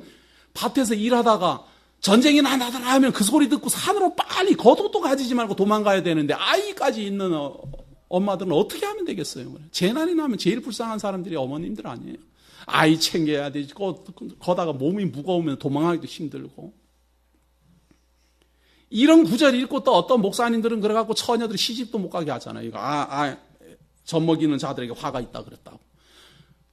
[SPEAKER 1] 밭에서 일하다가 전쟁이 나더라 하면 그 소리 듣고 산으로 빨리 겉옷도 가지지 말고 도망가야 되는데 아이까지 있는 엄마들은 어떻게 하면 되겠어요? 재난이 나면 제일 불쌍한 사람들이 어머님들 아니에요. 아이 챙겨야 되지. 거다가 몸이 무거우면 도망가기도 힘들고. 이런 구절 읽고 또 어떤 목사님들은 그래갖고 처녀들이 시집도 못 가게 하잖아요. 이거 젖 먹이는 자들에게 화가 있다 그랬다고.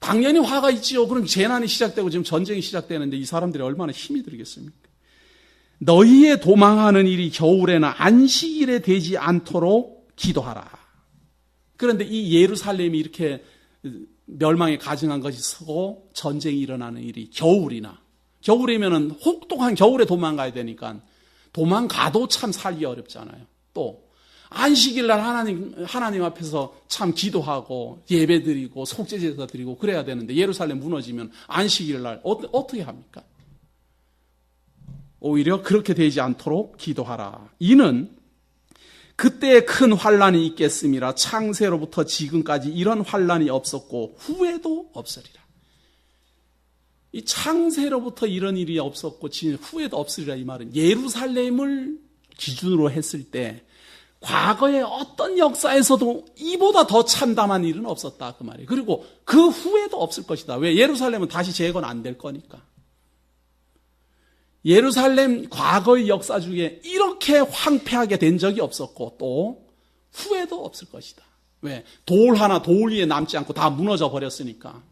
[SPEAKER 1] 당연히 화가 있지요. 그럼 재난이 시작되고 지금 전쟁이 시작되는데 이 사람들이 얼마나 힘이 들겠습니까? 너희의 도망하는 일이 겨울에나 안식일에 되지 않도록 기도하라. 그런데 이 예루살렘이 이렇게 멸망에 가증한 것이 서고 전쟁이 일어나는 일이 겨울이면은 혹독한 겨울에 도망가야 되니까 도망가도 참 살기 어렵잖아요. 또 안식일날 하나님 앞에서 참 기도하고 예배드리고 속죄제사 드리고 그래야 되는데 예루살렘 무너지면 안식일날 어떻게 합니까? 오히려 그렇게 되지 않도록 기도하라. 이는 그때 큰 환란이 있겠음이라. 창세로부터 지금까지 이런 환란이 없었고 후에도 없으리라. 이 창세로부터 이런 일이 없었고 후에도 없으리라 이 말은 예루살렘을 기준으로 했을 때 과거의 어떤 역사에서도 이보다 더 참담한 일은 없었다 그 말이에요. 그리고 그 후에도 없을 것이다. 왜? 예루살렘은 다시 재건 안 될 거니까. 예루살렘 과거의 역사 중에 이렇게 황폐하게 된 적이 없었고 또 후에도 없을 것이다. 왜? 돌 하나 돌 위에 남지 않고 다 무너져 버렸으니까.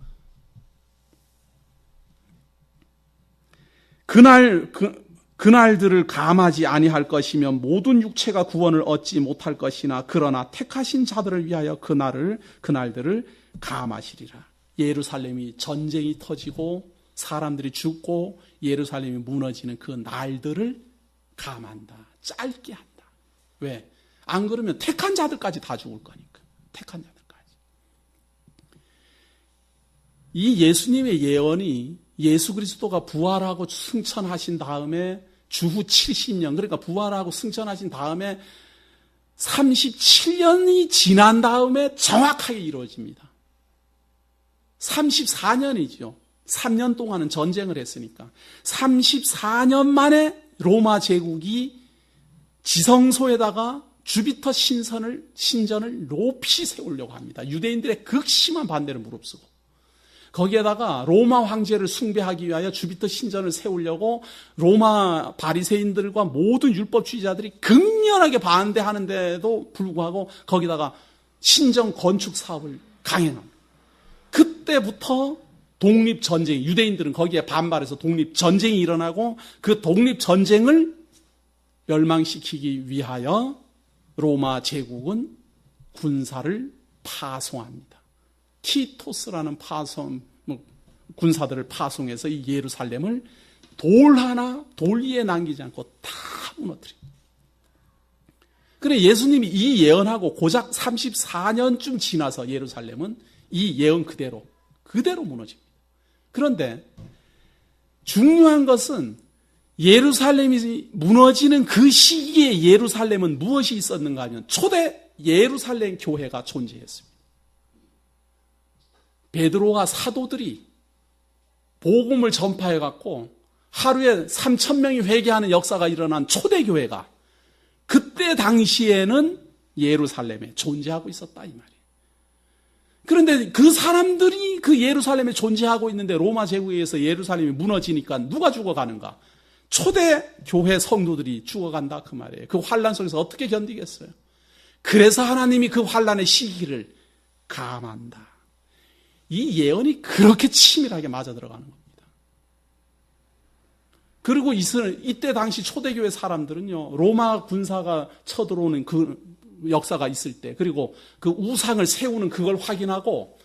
[SPEAKER 1] 그날들을 감하지 아니할 것이며 모든 육체가 구원을 얻지 못할 것이나 그러나 택하신 자들을 위하여 그날들을 감하시리라. 예루살렘이 전쟁이 터지고 사람들이 죽고 예루살렘이 무너지는 그 날들을 감한다. 짧게 한다. 왜? 안 그러면 택한 자들까지 다 죽을 거니까. 택한 자들까지. 이 예수님의 예언이 예수 그리스도가 부활하고 승천하신 다음에 주후 70년, 그러니까 부활하고 승천하신 다음에 37년이 지난 다음에 정확하게 이루어집니다. 34년이죠. 3년 동안은 전쟁을 했으니까. 34년 만에 로마 제국이 지성소에다가 주피터 신전을 높이 세우려고 합니다. 유대인들의 극심한 반대를 무릅쓰고. 거기에다가 로마 황제를 숭배하기 위하여 주피터 신전을 세우려고 로마 바리새인들과 모든 율법주의자들이 극렬하게 반대하는데도 불구하고 거기다가 신전 건축 사업을 강행합니다. 그때부터 독립전쟁, 유대인들은 거기에 반발해서 독립전쟁이 일어나고 그 독립전쟁을 멸망시키기 위하여 로마 제국은 군사를 파송합니다. 티토스라는 군사들을 파송해서 이 예루살렘을 돌 위에 남기지 않고 다 무너뜨립니다. 그래 예수님이 이 예언하고 고작 34년쯤 지나서 예루살렘은 이 예언 그대로 무너집니다. 그런데 중요한 것은 예루살렘이 무너지는 그 시기에 예루살렘은 무엇이 있었는가 하면 초대 예루살렘 교회가 존재했습니다. 베드로와 사도들이 복음을 전파해갖고 하루에 3,000명이 회개하는 역사가 일어난 초대교회가 그때 당시에는 예루살렘에 존재하고 있었다 이 말이에요. 그런데 그 사람들이 그 예루살렘에 존재하고 있는데 로마 제국에 의해서 예루살렘이 무너지니까 누가 죽어가는가? 초대교회 성도들이 죽어간다 그 말이에요. 그 환란 속에서 어떻게 견디겠어요? 그래서 하나님이 그 환란의 시기를 감한다. 이 예언이 그렇게 치밀하게 맞아 들어가는 겁니다. 그리고 이때 당시 초대교회 사람들은요, 로마 군사가 쳐들어오는 그 역사가 있을 때, 그리고 그 우상을 세우는 그걸 확인하고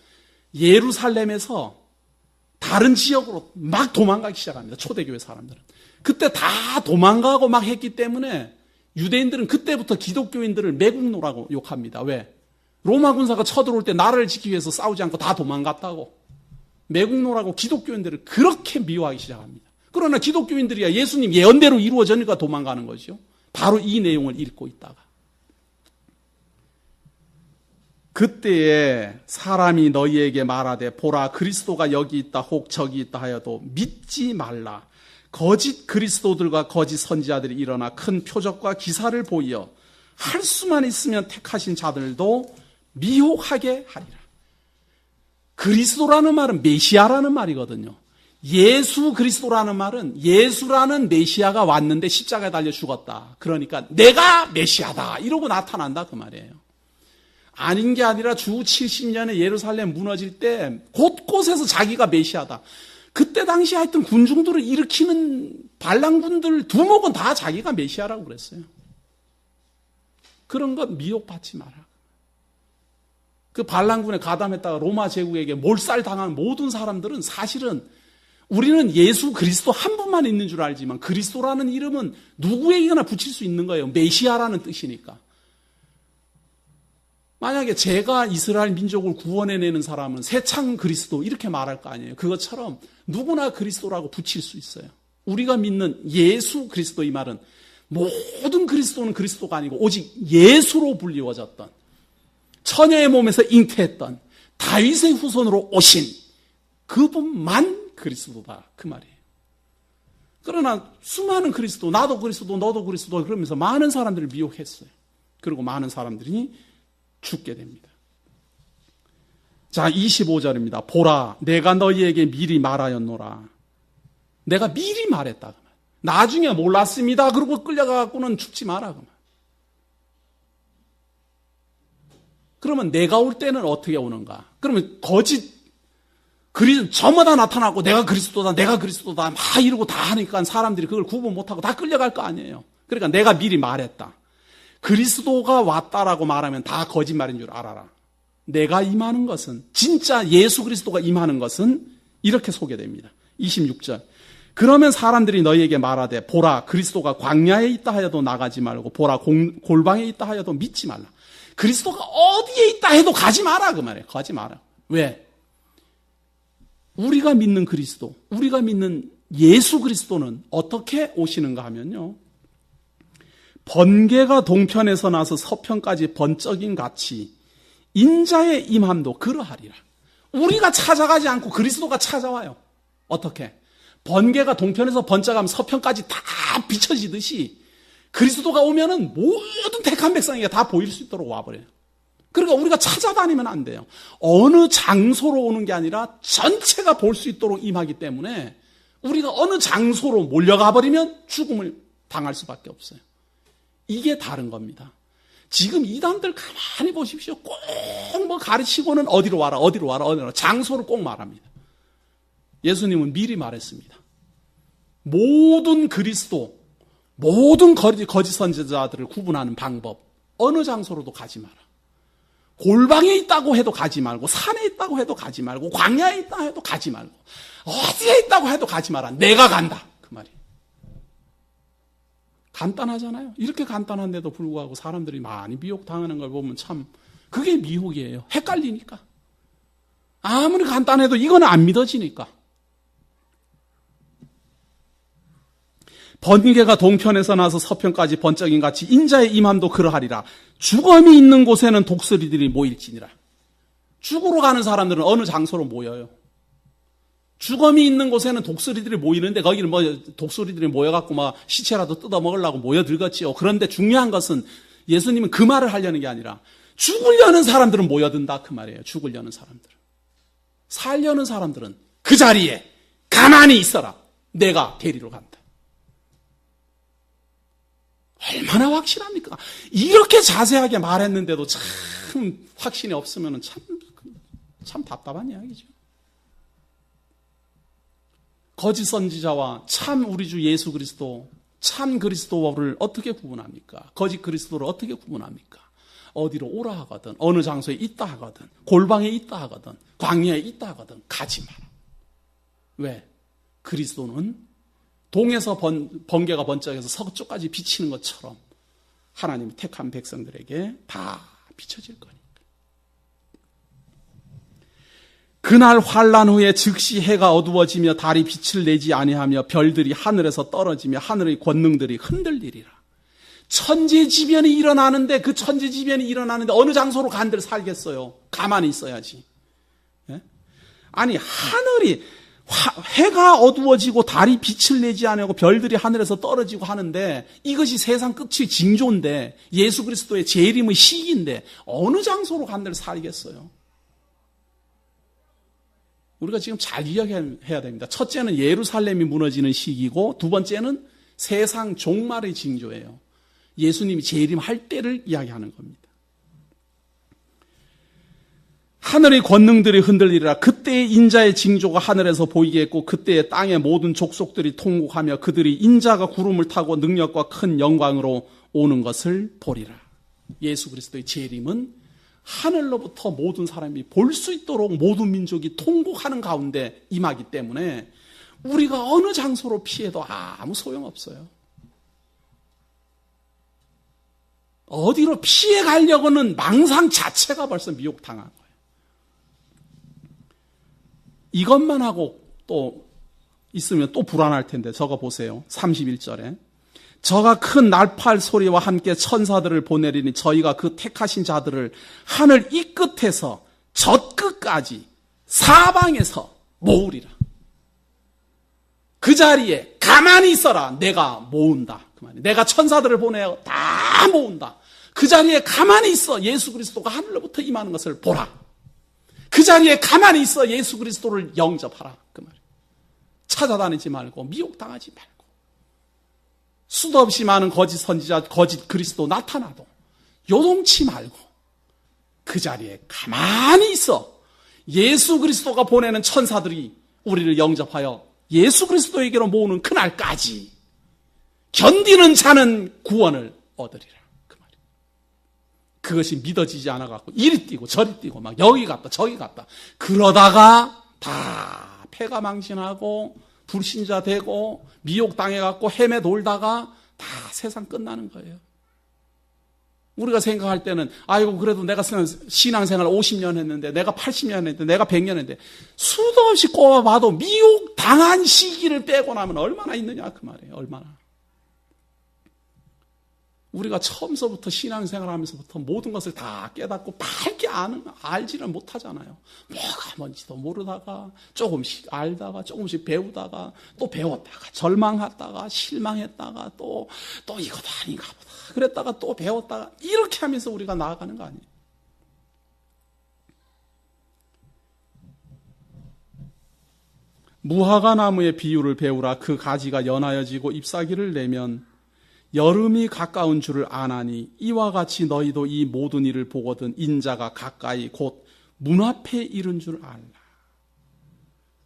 [SPEAKER 1] 예루살렘에서 다른 지역으로 막 도망가기 시작합니다. 초대교회 사람들은. 그때 다 도망가고 막 했기 때문에 유대인들은 그때부터 기독교인들을 매국노라고 욕합니다. 왜? 로마 군사가 쳐들어올 때 나라를 지키기 위해서 싸우지 않고 다 도망갔다고. 매국노라고 기독교인들을 그렇게 미워하기 시작합니다. 그러나 기독교인들이야 예수님 예언대로 이루어지니까 도망가는 거죠. 바로 이 내용을 읽고 있다가. 그때에 사람이 너희에게 말하되 보라 그리스도가 여기 있다 혹 저기 있다 하여도 믿지 말라. 거짓 그리스도들과 거짓 선지자들이 일어나 큰 표적과 기사를 보이어 할 수만 있으면 택하신 자들도 미혹하게 하리라. 그리스도라는 말은 메시아라는 말이거든요. 예수 그리스도라는 말은 예수라는 메시아가 왔는데 십자가에 달려 죽었다. 그러니까 내가 메시아다 이러고 나타난다 그 말이에요. 아닌 게 아니라 주 70년에 예루살렘 무너질 때 곳곳에서 자기가 메시아다. 그때 당시 하여튼 군중들을 일으키는 반란군들 두목은 다 자기가 메시아라고 그랬어요. 그런 건 미혹받지 마라. 그 반란군에 가담했다가 로마 제국에게 몰살당한 모든 사람들은 사실은 우리는 예수 그리스도 한 분만 있는 줄 알지만 그리스도라는 이름은 누구에게나 붙일 수 있는 거예요. 메시아라는 뜻이니까. 만약에 제가 이스라엘 민족을 구원해내는 사람은 새창 그리스도 이렇게 말할 거 아니에요. 그것처럼 누구나 그리스도라고 붙일 수 있어요. 우리가 믿는 예수 그리스도 이 말은 모든 그리스도는 그리스도가 아니고 오직 예수로 불리워졌던 처녀의 몸에서 잉태했던 다윗의 후손으로 오신 그분만 그리스도다 그 말이에요. 그러나 수많은 그리스도 나도 그리스도 너도 그리스도 그러면서 많은 사람들을 미혹했어요. 그리고 많은 사람들이 죽게 됩니다. 자 25절입니다. 보라 내가 너희에게 미리 말하였노라. 내가 미리 말했다. 나중에 몰랐습니다. 그러고 끌려가고는 죽지 마라. 그러면 내가 올 때는 어떻게 오는가? 그러면 저마다 나타나고 내가 그리스도다 막 이러고 다 하니까 사람들이 그걸 구분 못하고 다 끌려갈 거 아니에요. 그러니까 내가 미리 말했다. 그리스도가 왔다라고 말하면 다 거짓말인 줄 알아라. 내가 임하는 것은 진짜 예수 그리스도가 임하는 것은 이렇게 소개됩니다. 26절. 그러면 사람들이 너희에게 말하되 보라 그리스도가 광야에 있다 하여도 나가지 말고 보라 골방에 있다 하여도 믿지 말라. 그리스도가 어디에 있다 해도 가지 마라 그 말이에요. 가지 마라. 왜? 우리가 믿는 그리스도, 우리가 믿는 예수 그리스도는 어떻게 오시는가 하면요. 번개가 동편에서 나서 서편까지 번쩍임 같이 인자의 임함도 그러하리라. 우리가 찾아가지 않고 그리스도가 찾아와요. 어떻게? 번개가 동편에서 번쩍하면 서편까지 다 비춰지듯이 그리스도가 오면은 모든 택한 백성에게 다 보일 수 있도록 와버려요. 그러니까 우리가 찾아다니면 안 돼요. 어느 장소로 오는 게 아니라 전체가 볼 수 있도록 임하기 때문에 우리가 어느 장소로 몰려가 버리면 죽음을 당할 수밖에 없어요. 이게 다른 겁니다. 지금 이단들 가만히 보십시오. 꼭 뭐 가르치고는 어디로 와라, 어디로 와라, 어디로 와라. 장소를 꼭 말합니다. 예수님은 미리 말했습니다. 모든 그리스도, 모든 거짓 선지자들을 구분하는 방법, 어느 장소로도 가지 마라. 골방에 있다고 해도 가지 말고, 산에 있다고 해도 가지 말고, 광야에 있다고 해도 가지 말고, 어디에 있다고 해도 가지 마라. 내가 간다. 그 말이에요. 간단하잖아요. 이렇게 간단한데도 불구하고 사람들이 많이 미혹당하는 걸 보면 참 그게 미혹이에요. 헷갈리니까. 아무리 간단해도 이거는 안 믿어지니까. 번개가 동편에서 나서 서편까지 번쩍인 같이 인자의 임함도 그러하리라. 죽음이 있는 곳에는 독수리들이 모일지니라. 죽으러 가는 사람들은 어느 장소로 모여요? 죽음이 있는 곳에는 독수리들이 모이는데 거기는 뭐 독수리들이 모여갖고 막 시체라도 뜯어 먹으려고 모여들겠지요. 그런데 중요한 것은 예수님은 그 말을 하려는 게 아니라 죽으려는 사람들은 모여든다 그 말이에요. 죽으려는 사람들은. 살려는 사람들은 그 자리에 가만히 있어라. 내가 데리러 간다. 얼마나 확실합니까? 이렇게 자세하게 말했는데도 참 확신이 없으면 참 답답한 이야기죠. 거짓 선지자와 참 우리 주 예수 그리스도, 참 그리스도를 어떻게 구분합니까? 거짓 그리스도를 어떻게 구분합니까? 어디로 오라 하거든, 어느 장소에 있다 하거든, 골방에 있다 하거든, 광야에 있다 하거든, 가지 마라. 왜? 그리스도는 동에서 번개가 번쩍해서 서쪽까지 비치는 것처럼 하나님이 택한 백성들에게 다 비춰질 거니까. 그날 환난 후에 즉시 해가 어두워지며 달이 빛을 내지 아니하며 별들이 하늘에서 떨어지며 하늘의 권능들이 흔들리리라. 천재지변이 일어나는데 그 천재지변이 일어나는데 어느 장소로 간들 살겠어요? 가만히 있어야지. 예? 아니 하늘이 해가 어두워지고 달이 빛을 내지 않고 별들이 하늘에서 떨어지고 하는데 이것이 세상 끝의 징조인데 예수 그리스도의 재림의 시기인데 어느 장소로 간들 살겠어요? 우리가 지금 잘 이야기해야 됩니다. 첫째는 예루살렘이 무너지는 시기고 두 번째는 세상 종말의 징조예요. 예수님이 재림할 때를 이야기하는 겁니다. 하늘의 권능들이 흔들리리라. 그때의 인자의 징조가 하늘에서 보이겠고 그때의 땅의 모든 족속들이 통곡하며 그들이 인자가 구름을 타고 능력과 큰 영광으로 오는 것을 보리라. 예수 그리스도의 재림은 하늘로부터 모든 사람이 볼 수 있도록 모든 민족이 통곡하는 가운데 임하기 때문에 우리가 어느 장소로 피해도 아무 소용없어요. 어디로 피해 가려고는 망상 자체가 벌써 미혹당한 거예요. 이것만 하고 또 있으면 또 불안할 텐데 적어 보세요. 31절에 저가 큰 날팔 소리와 함께 천사들을 보내리니 저희가 그 택하신 자들을 하늘 이 끝에서 저 끝까지 사방에서 모으리라. 그 자리에 가만히 있어라. 내가 모은다. 그 말이에요. 내가 천사들을 보내어 다 모은다. 그 자리에 가만히 있어. 예수 그리스도가 하늘로부터 임하는 것을 보라. 그 자리에 가만히 있어. 예수 그리스도를 영접하라. 그 말이에요. 찾아다니지 말고 미혹당하지 말고. 수도 없이 많은 거짓 선지자, 거짓 그리스도 나타나도 요동치 말고 그 자리에 가만히 있어. 예수 그리스도가 보내는 천사들이 우리를 영접하여 예수 그리스도에게로 모으는 그날까지 견디는 자는 구원을 얻으리라. 그 말이에요. 그것이 믿어지지 않아갖고 이리 뛰고 저리 뛰고 막 여기 갔다 저기 갔다 그러다가 다 패가망신하고 불신자 되고 미혹당해갖고 헤매 돌다가 다 세상 끝나는 거예요. 우리가 생각할 때는 아이고 그래도 내가 신앙생활 50년 했는데 내가 80년 했는데 내가 100년 했는데 수도 없이 꼽아봐도 미혹당한 시기를 빼고 나면 얼마나 있느냐 그 말이에요. 얼마나. 우리가 처음서부터 신앙생활하면서부터 모든 것을 다 깨닫고 밝게 알지를 못하잖아요. 뭐가 뭔지도 모르다가 조금씩 알다가 조금씩 배우다가 또 배웠다가 절망하다가 실망했다가 또 이것도 아닌가 보다 그랬다가 또 배웠다가 이렇게 하면서 우리가 나아가는 거 아니에요. 무화과 나무의 비유를 배우라. 그 가지가 연하여지고 잎사귀를 내면 여름이 가까운 줄을 아나니 이와 같이 너희도 이 모든 일을 보거든 인자가 가까이 곧 문 앞에 이른 줄 알라.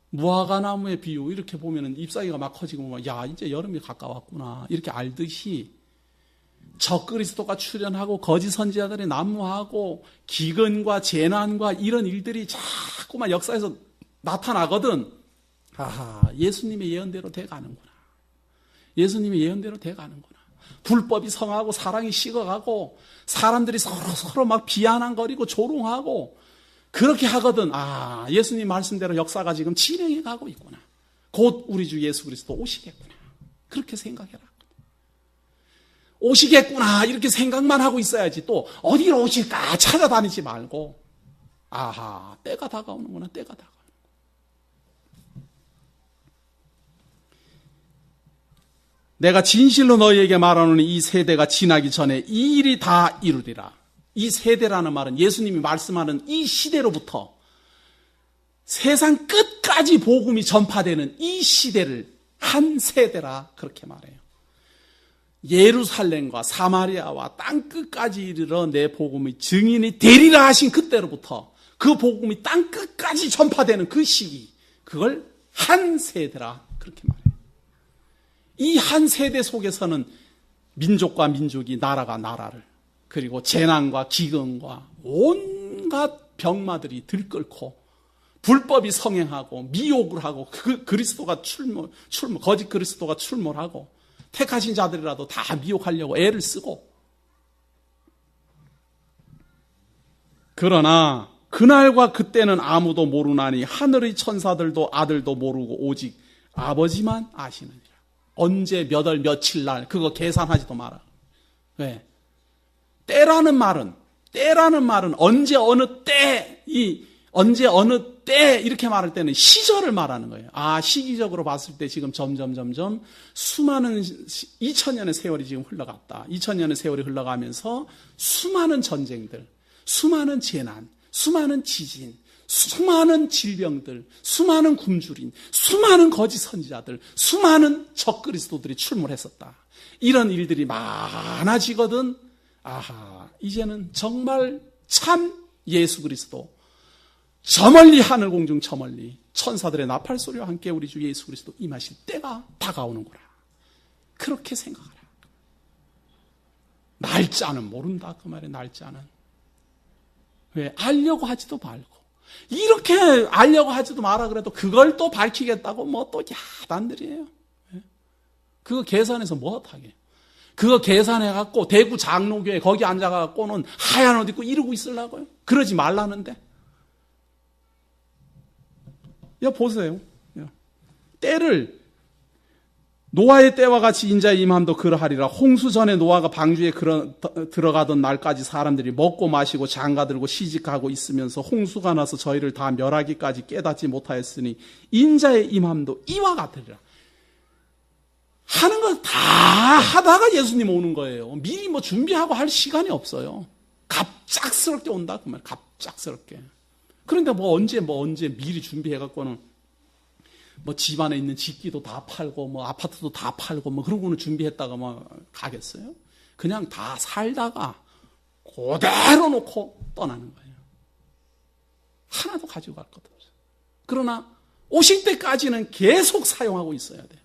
[SPEAKER 1] 무화과 나무의 비유 이렇게 보면은 잎사귀가 막 커지고 야 이제 여름이 가까웠구나 이렇게 알듯이 적그리스도가 출현하고 거짓 선지자들이 난무하고 기근과 재난과 이런 일들이 자꾸만 역사에서 나타나거든. 아하, 예수님의 예언대로 돼가는구나. 예수님의 예언대로 돼가는구나. 불법이 성하고 사랑이 식어가고 사람들이 서로 막 비아냥거리고 조롱하고 그렇게 하거든. 아, 예수님 말씀대로 역사가 지금 진행해 가고 있구나. 곧 우리 주 예수 그리스도 오시겠구나. 그렇게 생각해라. 오시겠구나 이렇게 생각만 하고 있어야지 또 어디로 오실까 찾아다니지 말고 아하, 때가 다가오는구나. 때가 다가오는구나. 내가 진실로 너희에게 말하노니 이 세대가 지나기 전에 이 일이 다 이루리라. 이 세대라는 말은 예수님이 말씀하는 이 시대로부터 세상 끝까지 복음이 전파되는 이 시대를 한 세대라 그렇게 말해요. 예루살렘과 사마리아와 땅끝까지 이르러 내 복음의 증인이 되리라 하신 그때로부터 그 복음이 땅끝까지 전파되는 그 시기, 그걸 한 세대라 그렇게 말해요. 이 한 세대 속에서는 민족과 민족이 나라가 나라를 그리고 재난과 기근과 온갖 병마들이 들끓고 불법이 성행하고 미혹을 하고 그리스도가 거짓 그리스도가 출몰하고 택하신 자들이라도 다 미혹하려고 애를 쓰고 그러나 그날과 그때는 아무도 모르나니 하늘의 천사들도 아들도 모르고 오직 아버지만 아시느니라. 언제 몇 월 며칠 날 그거 계산하지도 마라. 왜? 때라는 말은 언제 어느 때 이렇게 말할 때는 시절을 말하는 거예요. 아, 시기적으로 봤을 때 지금 점점 수많은 2000년의 세월이 지금 흘러갔다. 2000년의 세월이 흘러가면서 수많은 전쟁들, 수많은 재난, 수많은 지진, 수많은 질병들, 수많은 굶주린, 수많은 거짓 선지자들, 수많은 적그리스도들이 출몰했었다. 이런 일들이 많아지거든. 아하, 이제는 정말 참 예수 그리스도 저 멀리 하늘 공중 저 멀리 천사들의 나팔 소리와 함께 우리 주 예수 그리스도 임하실 때가 다가오는구나. 그렇게 생각하라. 날짜는 모른다 그 말이에요. 날짜는. 왜? 알려고 하지도 말고 이렇게 알려고 하지도 마라 그래도 그걸 또 밝히겠다고 뭐 또 야단들이에요. 그거 계산해서 뭐 하게? 그거 계산해갖고 대구 장로교회 거기 앉아갖고는 하얀 옷 입고 이러고 있으려고요? 그러지 말라는데. 야 보세요. 때를 노아의 때와 같이 인자의 임함도 그러하리라. 홍수 전에 노아가 방주에 들어가던 날까지 사람들이 먹고 마시고 장가들고 시집가고 있으면서 홍수가 나서 저희를 다 멸하기까지 깨닫지 못하였으니 인자의 임함도 이와 같으리라. 하는 거 다 하다가 예수님 오는 거예요. 미리 뭐 준비하고 할 시간이 없어요. 갑작스럽게 온다 그 말. 갑작스럽게. 그런데 뭐 언제 미리 준비해갖고는 뭐 집안에 있는 집기도 다 팔고 뭐 아파트도 다 팔고 뭐 그러고는 준비했다가 뭐 가겠어요? 그냥 다 살다가 그대로 놓고 떠나는 거예요. 하나도 가지고 갈 것도 없어요. 그러나 오실 때까지는 계속 사용하고 있어야 돼요.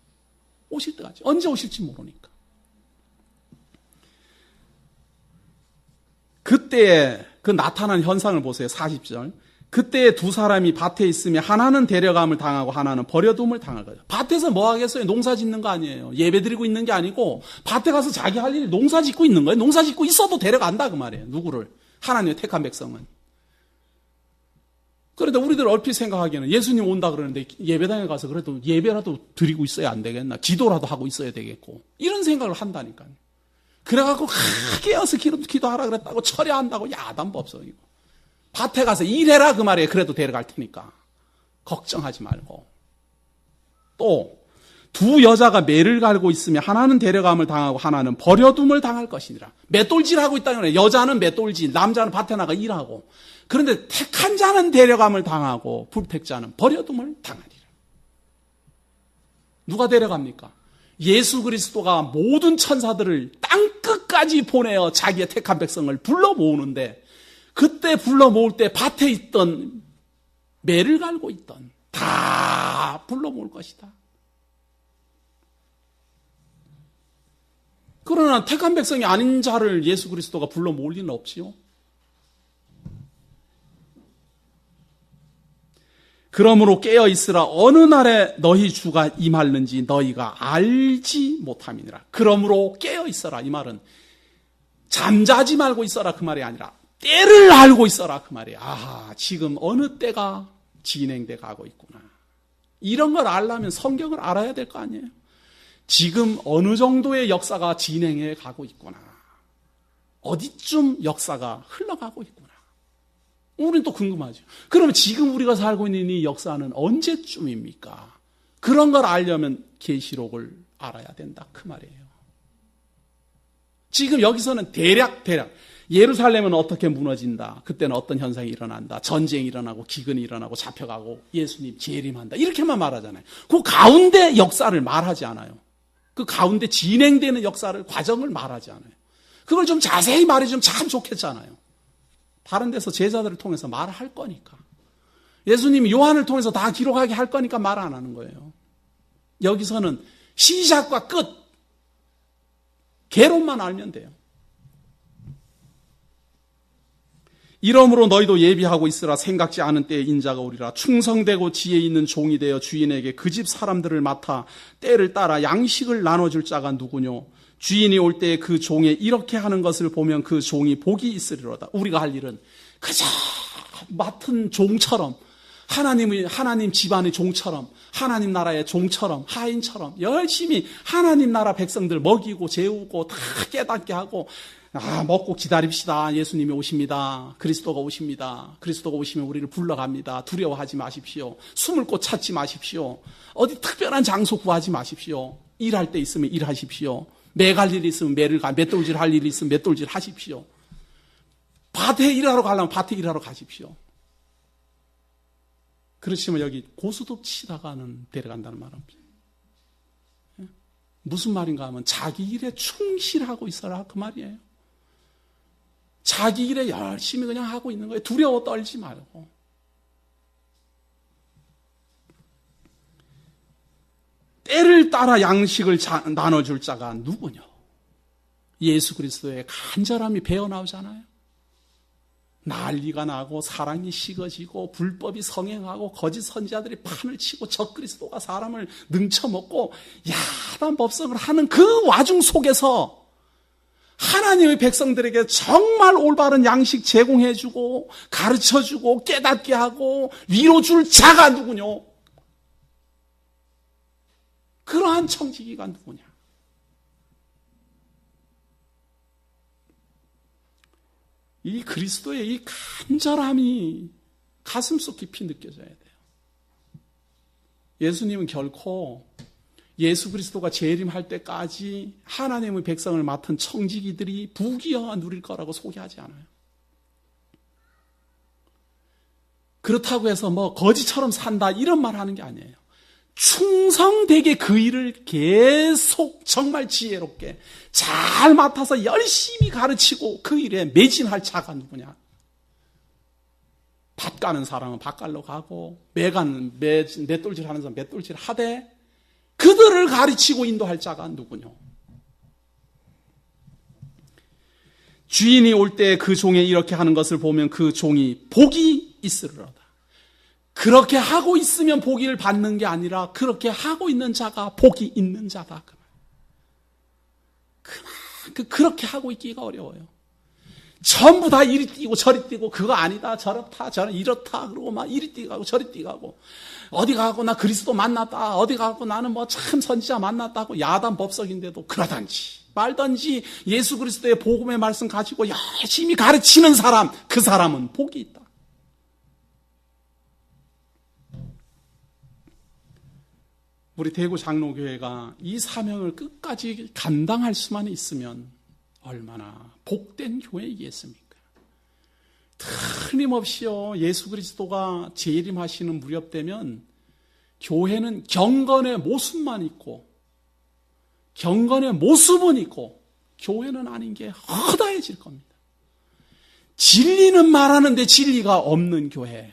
[SPEAKER 1] 오실 때까지. 언제 오실지 모르니까. 그때의 그 나타난 현상을 보세요. 40절. 그때 두 사람이 밭에 있으면 하나는 데려감을 당하고 하나는 버려둠을 당할 거예요. 밭에서 뭐 하겠어요? 농사 짓는 거 아니에요. 예배 드리고 있는 게 아니고 밭에 가서 자기 할 일이 농사 짓고 있는 거예요. 농사 짓고 있어도 데려간다 그 말이에요. 누구를? 하나님의 택한 백성은. 그런데 우리들 얼핏 생각하기에는 예수님 온다 그러는데 예배당에 가서 그래도 예배라도 드리고 있어야 안 되겠나? 기도라도 하고 있어야 되겠고. 이런 생각을 한다니까요. 그래갖고 깨어서 기도하라 그랬다고 철회한다고 야단법석이고. 밭에 가서 일해라 그 말이에요. 그래도 데려갈 테니까. 걱정하지 말고. 또 두 여자가 매를 갈고 있으면 하나는 데려감을 당하고 하나는 버려둠을 당할 것이니라. 맷돌질하고 있다는 거예요. 여자는 맷돌질, 남자는 밭에 나가 일하고. 그런데 택한 자는 데려감을 당하고 불택자는 버려둠을 당하리라. 누가 데려갑니까? 예수 그리스도가 모든 천사들을 땅끝까지 보내어 자기의 택한 백성을 불러 모으는데, 그때 불러 모을 때 밭에 있던 매를 갈고 있던 다 불러 모을 것이다. 그러나 택한 백성이 아닌 자를 예수 그리스도가 불러 모을 리는 없지요. 그러므로 깨어 있으라. 어느 날에 너희 주가 임하는지 너희가 알지 못함이니라. 그러므로 깨어 있어라. 이 말은 잠자지 말고 있어라 그 말이 아니라 때를 알고 있어라 그 말이에요. 아, 지금 어느 때가 진행돼 가고 있구나. 이런 걸 알려면 성경을 알아야 될 거 아니에요. 지금 어느 정도의 역사가 진행해 가고 있구나. 어디쯤 역사가 흘러가고 있구나. 우리는 또 궁금하죠. 그러면 지금 우리가 살고 있는 이 역사는 언제쯤입니까? 그런 걸 알려면 계시록을 알아야 된다 그 말이에요. 지금 여기서는 대략 예루살렘은 어떻게 무너진다. 그때는 어떤 현상이 일어난다. 전쟁이 일어나고 기근이 일어나고 잡혀가고 예수님 재림한다. 이렇게만 말하잖아요. 그 가운데 역사를 말하지 않아요. 그 가운데 진행되는 역사를, 과정을 말하지 않아요. 그걸 좀 자세히 말해주면 참 좋겠잖아요. 다른 데서 제자들을 통해서 말할 거니까. 예수님이 요한을 통해서 다 기록하게 할 거니까 말 안 하는 거예요. 여기서는 시작과 끝, 개론만 알면 돼요. 이러므로 너희도 예비하고 있으라. 생각지 않은 때에 인자가 오리라. 충성되고 지혜 있는 종이 되어 주인에게 그 집 사람들을 맡아 때를 따라 양식을 나눠줄 자가 누구뇨? 주인이 올 때에 그 종에 이렇게 하는 것을 보면 그 종이 복이 있으리로다. 우리가 할 일은 그저 맡은 종처럼, 하나님 집안의 종처럼, 하나님 나라의 종처럼, 하인처럼 열심히 하나님 나라 백성들 먹이고 재우고 다 깨닫게 하고, 먹고 기다립시다. 예수님이 오십니다. 그리스도가 오십니다. 그리스도가 오시면 우리를 불러갑니다. 두려워하지 마십시오. 숨을 곳 찾지 마십시오. 어디 특별한 장소 구하지 마십시오. 일할 때 있으면 일하십시오. 매 갈 일이 있으면 맷돌질 할 일이 있으면 맷돌질 하십시오. 밭에 일하러 가려면 밭에 일하러 가십시오. 그렇지만 여기 고스톱 치다가는 데려간다는 말입니다. 무슨 말인가 하면 자기 일에 충실하고 있어라 그 말이에요. 자기 일에 열심히 그냥 하고 있는 거예요. 두려워 떨지 말고. 때를 따라 양식을 나눠줄 자가 누구냐? 예수 그리스도의 간절함이 배어나오잖아요. 난리가 나고 사랑이 식어지고 불법이 성행하고 거짓 선지자들이 판을 치고 적그리스도가 사람을 능쳐먹고 야단 법석을 하는 그 와중 속에서 하나님의 백성들에게 정말 올바른 양식 제공해주고 가르쳐주고 깨닫게 하고 위로줄 자가 누구냐? 그러한 청지기가 누구냐? 이 그리스도의 이 간절함이 가슴속 깊이 느껴져야 돼요. 예수님은 결코 예수 그리스도가 재림할 때까지 하나님의 백성을 맡은 청지기들이 부귀영화 누릴 거라고 소개하지 않아요. 그렇다고 해서 거지처럼 산다 이런 말 하는 게 아니에요. 충성되게 그 일을 계속 정말 지혜롭게 잘 맡아서 열심히 가르치고 그 일에 매진할 자가 누구냐? 밭 가는 사람은 밭 갈러 가고 맷돌질 하는 사람은 맷돌질 하되 그들을 가르치고 인도할 자가 누구냐? 주인이 올 때 그 종에 이렇게 하는 것을 보면 그 종이 복이 있으리로다. 그렇게 하고 있으면 복을 받는 게 아니라 그렇게 하고 있는 자가 복이 있는 자다. 그렇게 하고 있기가 어려워요. 전부 다 이리 뛰고 저리 뛰고 그거 아니다 저렇다 저런 이렇다 그러고 막 이리 뛰고 저리 뛰고 어디 가고 나 그리스도 만났다 어디 가고 나는 뭐 참 선지자 만났다고 야단 법석인데도 그러든지 말든지 예수 그리스도의 복음의 말씀 가지고 열심히 가르치는 사람 그 사람은 복이 있다. 우리 대구 장로교회가 이 사명을 끝까지 감당할 수만 있으면 얼마나 복된 교회이겠습니까? 틀림없이요 예수 그리스도가 재림하시는 무렵 되면 교회는 경건의 모습만 있고 경건의 모습은 있고 교회는 아닌 게 허다해질 겁니다. 진리는 말하는데 진리가 없는 교회,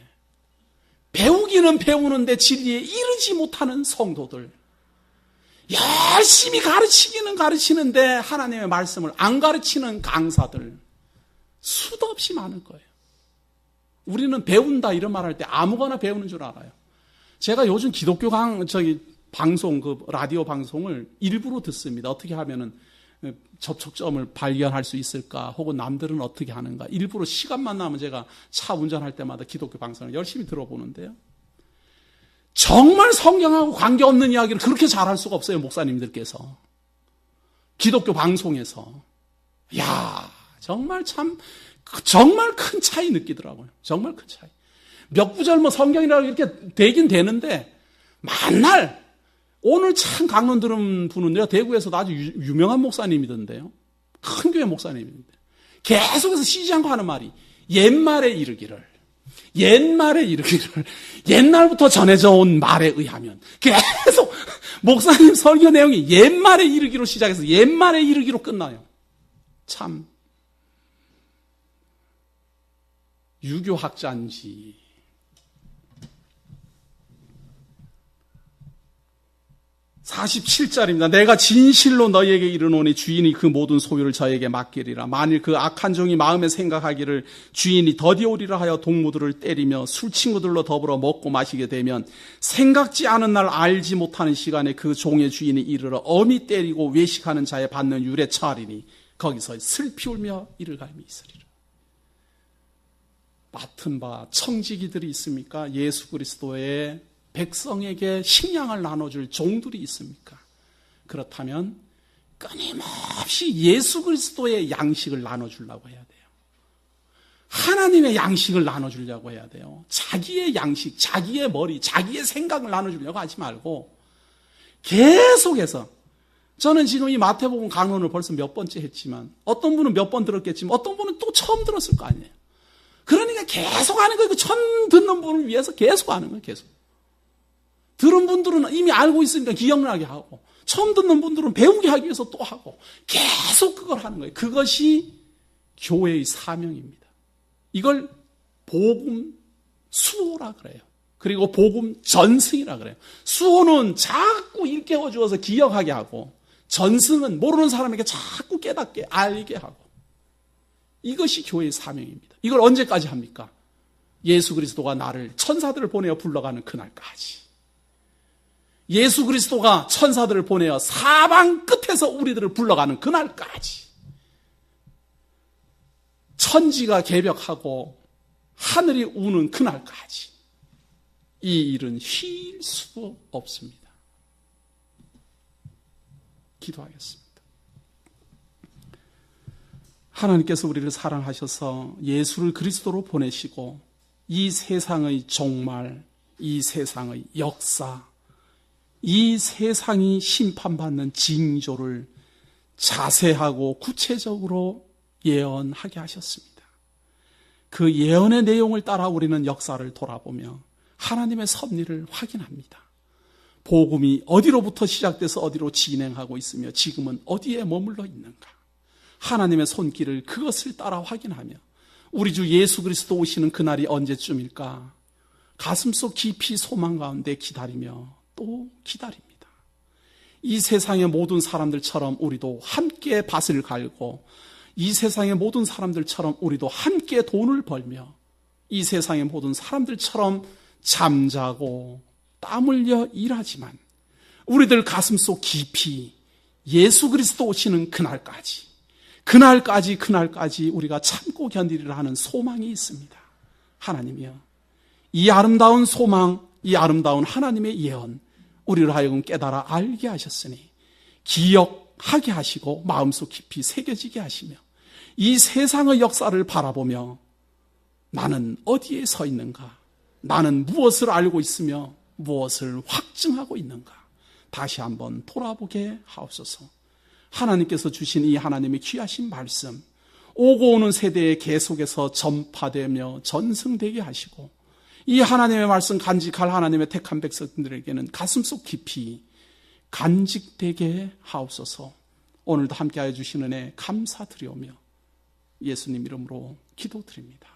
[SPEAKER 1] 배우기는 배우는데 진리에 이르지 못하는 성도들, 열심히 가르치기는 가르치는데 하나님의 말씀을 안 가르치는 강사들 수도 없이 많을 거예요. 우리는 배운다 이런 말 할 때 아무거나 배우는 줄 알아요. 제가 요즘 기독교 방송, 라디오 방송을 일부러 듣습니다. 어떻게 하면은 접촉점을 발견할 수 있을까? 혹은 남들은 어떻게 하는가? 일부러 시간만 나면 제가 차 운전할 때마다 기독교 방송을 열심히 들어보는데요. 정말 성경하고 관계없는 이야기를 그렇게 잘할 수가 없어요, 목사님들께서. 기독교 방송에서. 정말 큰 차이 느끼더라고요. 정말 큰 차이. 몇 구절 성경이라고 이렇게 되긴 되는데, 만날, 오늘 참 강론 들은 분은요, 대구에서도 아주 유명한 목사님이던데요. 큰 교회 목사님인데. 계속해서 쉬지 않고 하는 말이, 옛말에 이르기를, 옛날부터 전해져 온 말에 의하면, 계속, 목사님 설교 내용이 옛말에 이르기로 시작해서 옛말에 이르기로 끝나요. 참, 유교학자인지, 47절입니다. 내가 진실로 너희에게 이르노니 주인이 그 모든 소유를 저에게 맡기리라. 만일 그 악한 종이 마음에 생각하기를 주인이 더디오리라 하여 동무들을 때리며 술 친구들로 더불어 먹고 마시게 되면 생각지 않은 날 알지 못하는 시간에 그 종의 주인이 이르러 엄히 때리고 외식하는 자에 받는 율에 처하리니 거기서 슬피 울며 이를 갈미 있으리라. 맡은 바 청지기들이 있습니까? 예수 그리스도의 백성에게 식량을 나눠줄 종들이 있습니까? 그렇다면 끊임없이 예수 그리스도의 양식을 나눠주려고 해야 돼요. 하나님의 양식을 나눠주려고 해야 돼요. 자기의 양식, 자기의 머리, 자기의 생각을 나눠주려고 하지 말고 계속해서 저는 지금 이 마태복음 강론을 벌써 몇 번째 했지만 어떤 분은 몇 번 들었겠지만 어떤 분은 또 처음 들었을 거 아니에요. 그러니까 계속 하는 거예요. 처음 듣는 분을 위해서 계속 하는 거예요. 계속. 들은 분들은 이미 알고 있으니까 기억나게 하고 처음 듣는 분들은 배우게 하기 위해서 또 하고 계속 그걸 하는 거예요. 그것이 교회의 사명입니다. 이걸 복음 수호라 그래요. 그리고 복음 전승이라 그래요. 수호는 자꾸 일깨워 주어서 기억하게 하고 전승은 모르는 사람에게 자꾸 깨닫게 알게 하고 이것이 교회의 사명입니다. 이걸 언제까지 합니까? 예수 그리스도가 나를 천사들을 보내어 불러가는 그날까지. 예수 그리스도가 천사들을 보내어 사방 끝에서 우리들을 불러가는 그날까지. 천지가 개벽하고 하늘이 우는 그날까지. 이 일은 쉴 수 없습니다. 기도하겠습니다. 하나님께서 우리를 사랑하셔서 예수를 그리스도로 보내시고 이 세상의 종말, 이 세상의 역사, 이 세상이 심판받는 징조를 자세하고 구체적으로 예언하게 하셨습니다. 그 예언의 내용을 따라 우리는 역사를 돌아보며 하나님의 섭리를 확인합니다. 복음이 어디로부터 시작돼서 어디로 진행하고 있으며 지금은 어디에 머물러 있는가. 하나님의 손길을 그것을 따라 확인하며 우리 주 예수 그리스도 오시는 그날이 언제쯤일까 가슴속 깊이 소망 가운데 기다리며 또 기다립니다. 이 세상의 모든 사람들처럼 우리도 함께 밭을 갈고 이 세상의 모든 사람들처럼 우리도 함께 돈을 벌며 이 세상의 모든 사람들처럼 잠자고 땀 흘려 일하지만 우리들 가슴속 깊이 예수 그리스도 오시는 그날까지 그날까지 우리가 참고 견디리라 하는 소망이 있습니다. 하나님이여, 이 아름다운 소망, 이 아름다운 하나님의 예언, 우리를 하여금 깨달아 알게 하셨으니 기억하게 하시고 마음속 깊이 새겨지게 하시며 이 세상의 역사를 바라보며 나는 어디에 서 있는가? 나는 무엇을 알고 있으며 무엇을 확증하고 있는가? 다시 한번 돌아보게 하옵소서. 하나님께서 주신 이 하나님의 귀하신 말씀, 오고 오는 세대에 계속해서 전파되며 전승되게 하시고 이 하나님의 말씀 간직할 하나님의 택한 백성들에게는 가슴속 깊이 간직되게 하옵소서. 오늘도 함께하여 주시는 은혜 감사드리오며 예수님 이름으로 기도드립니다.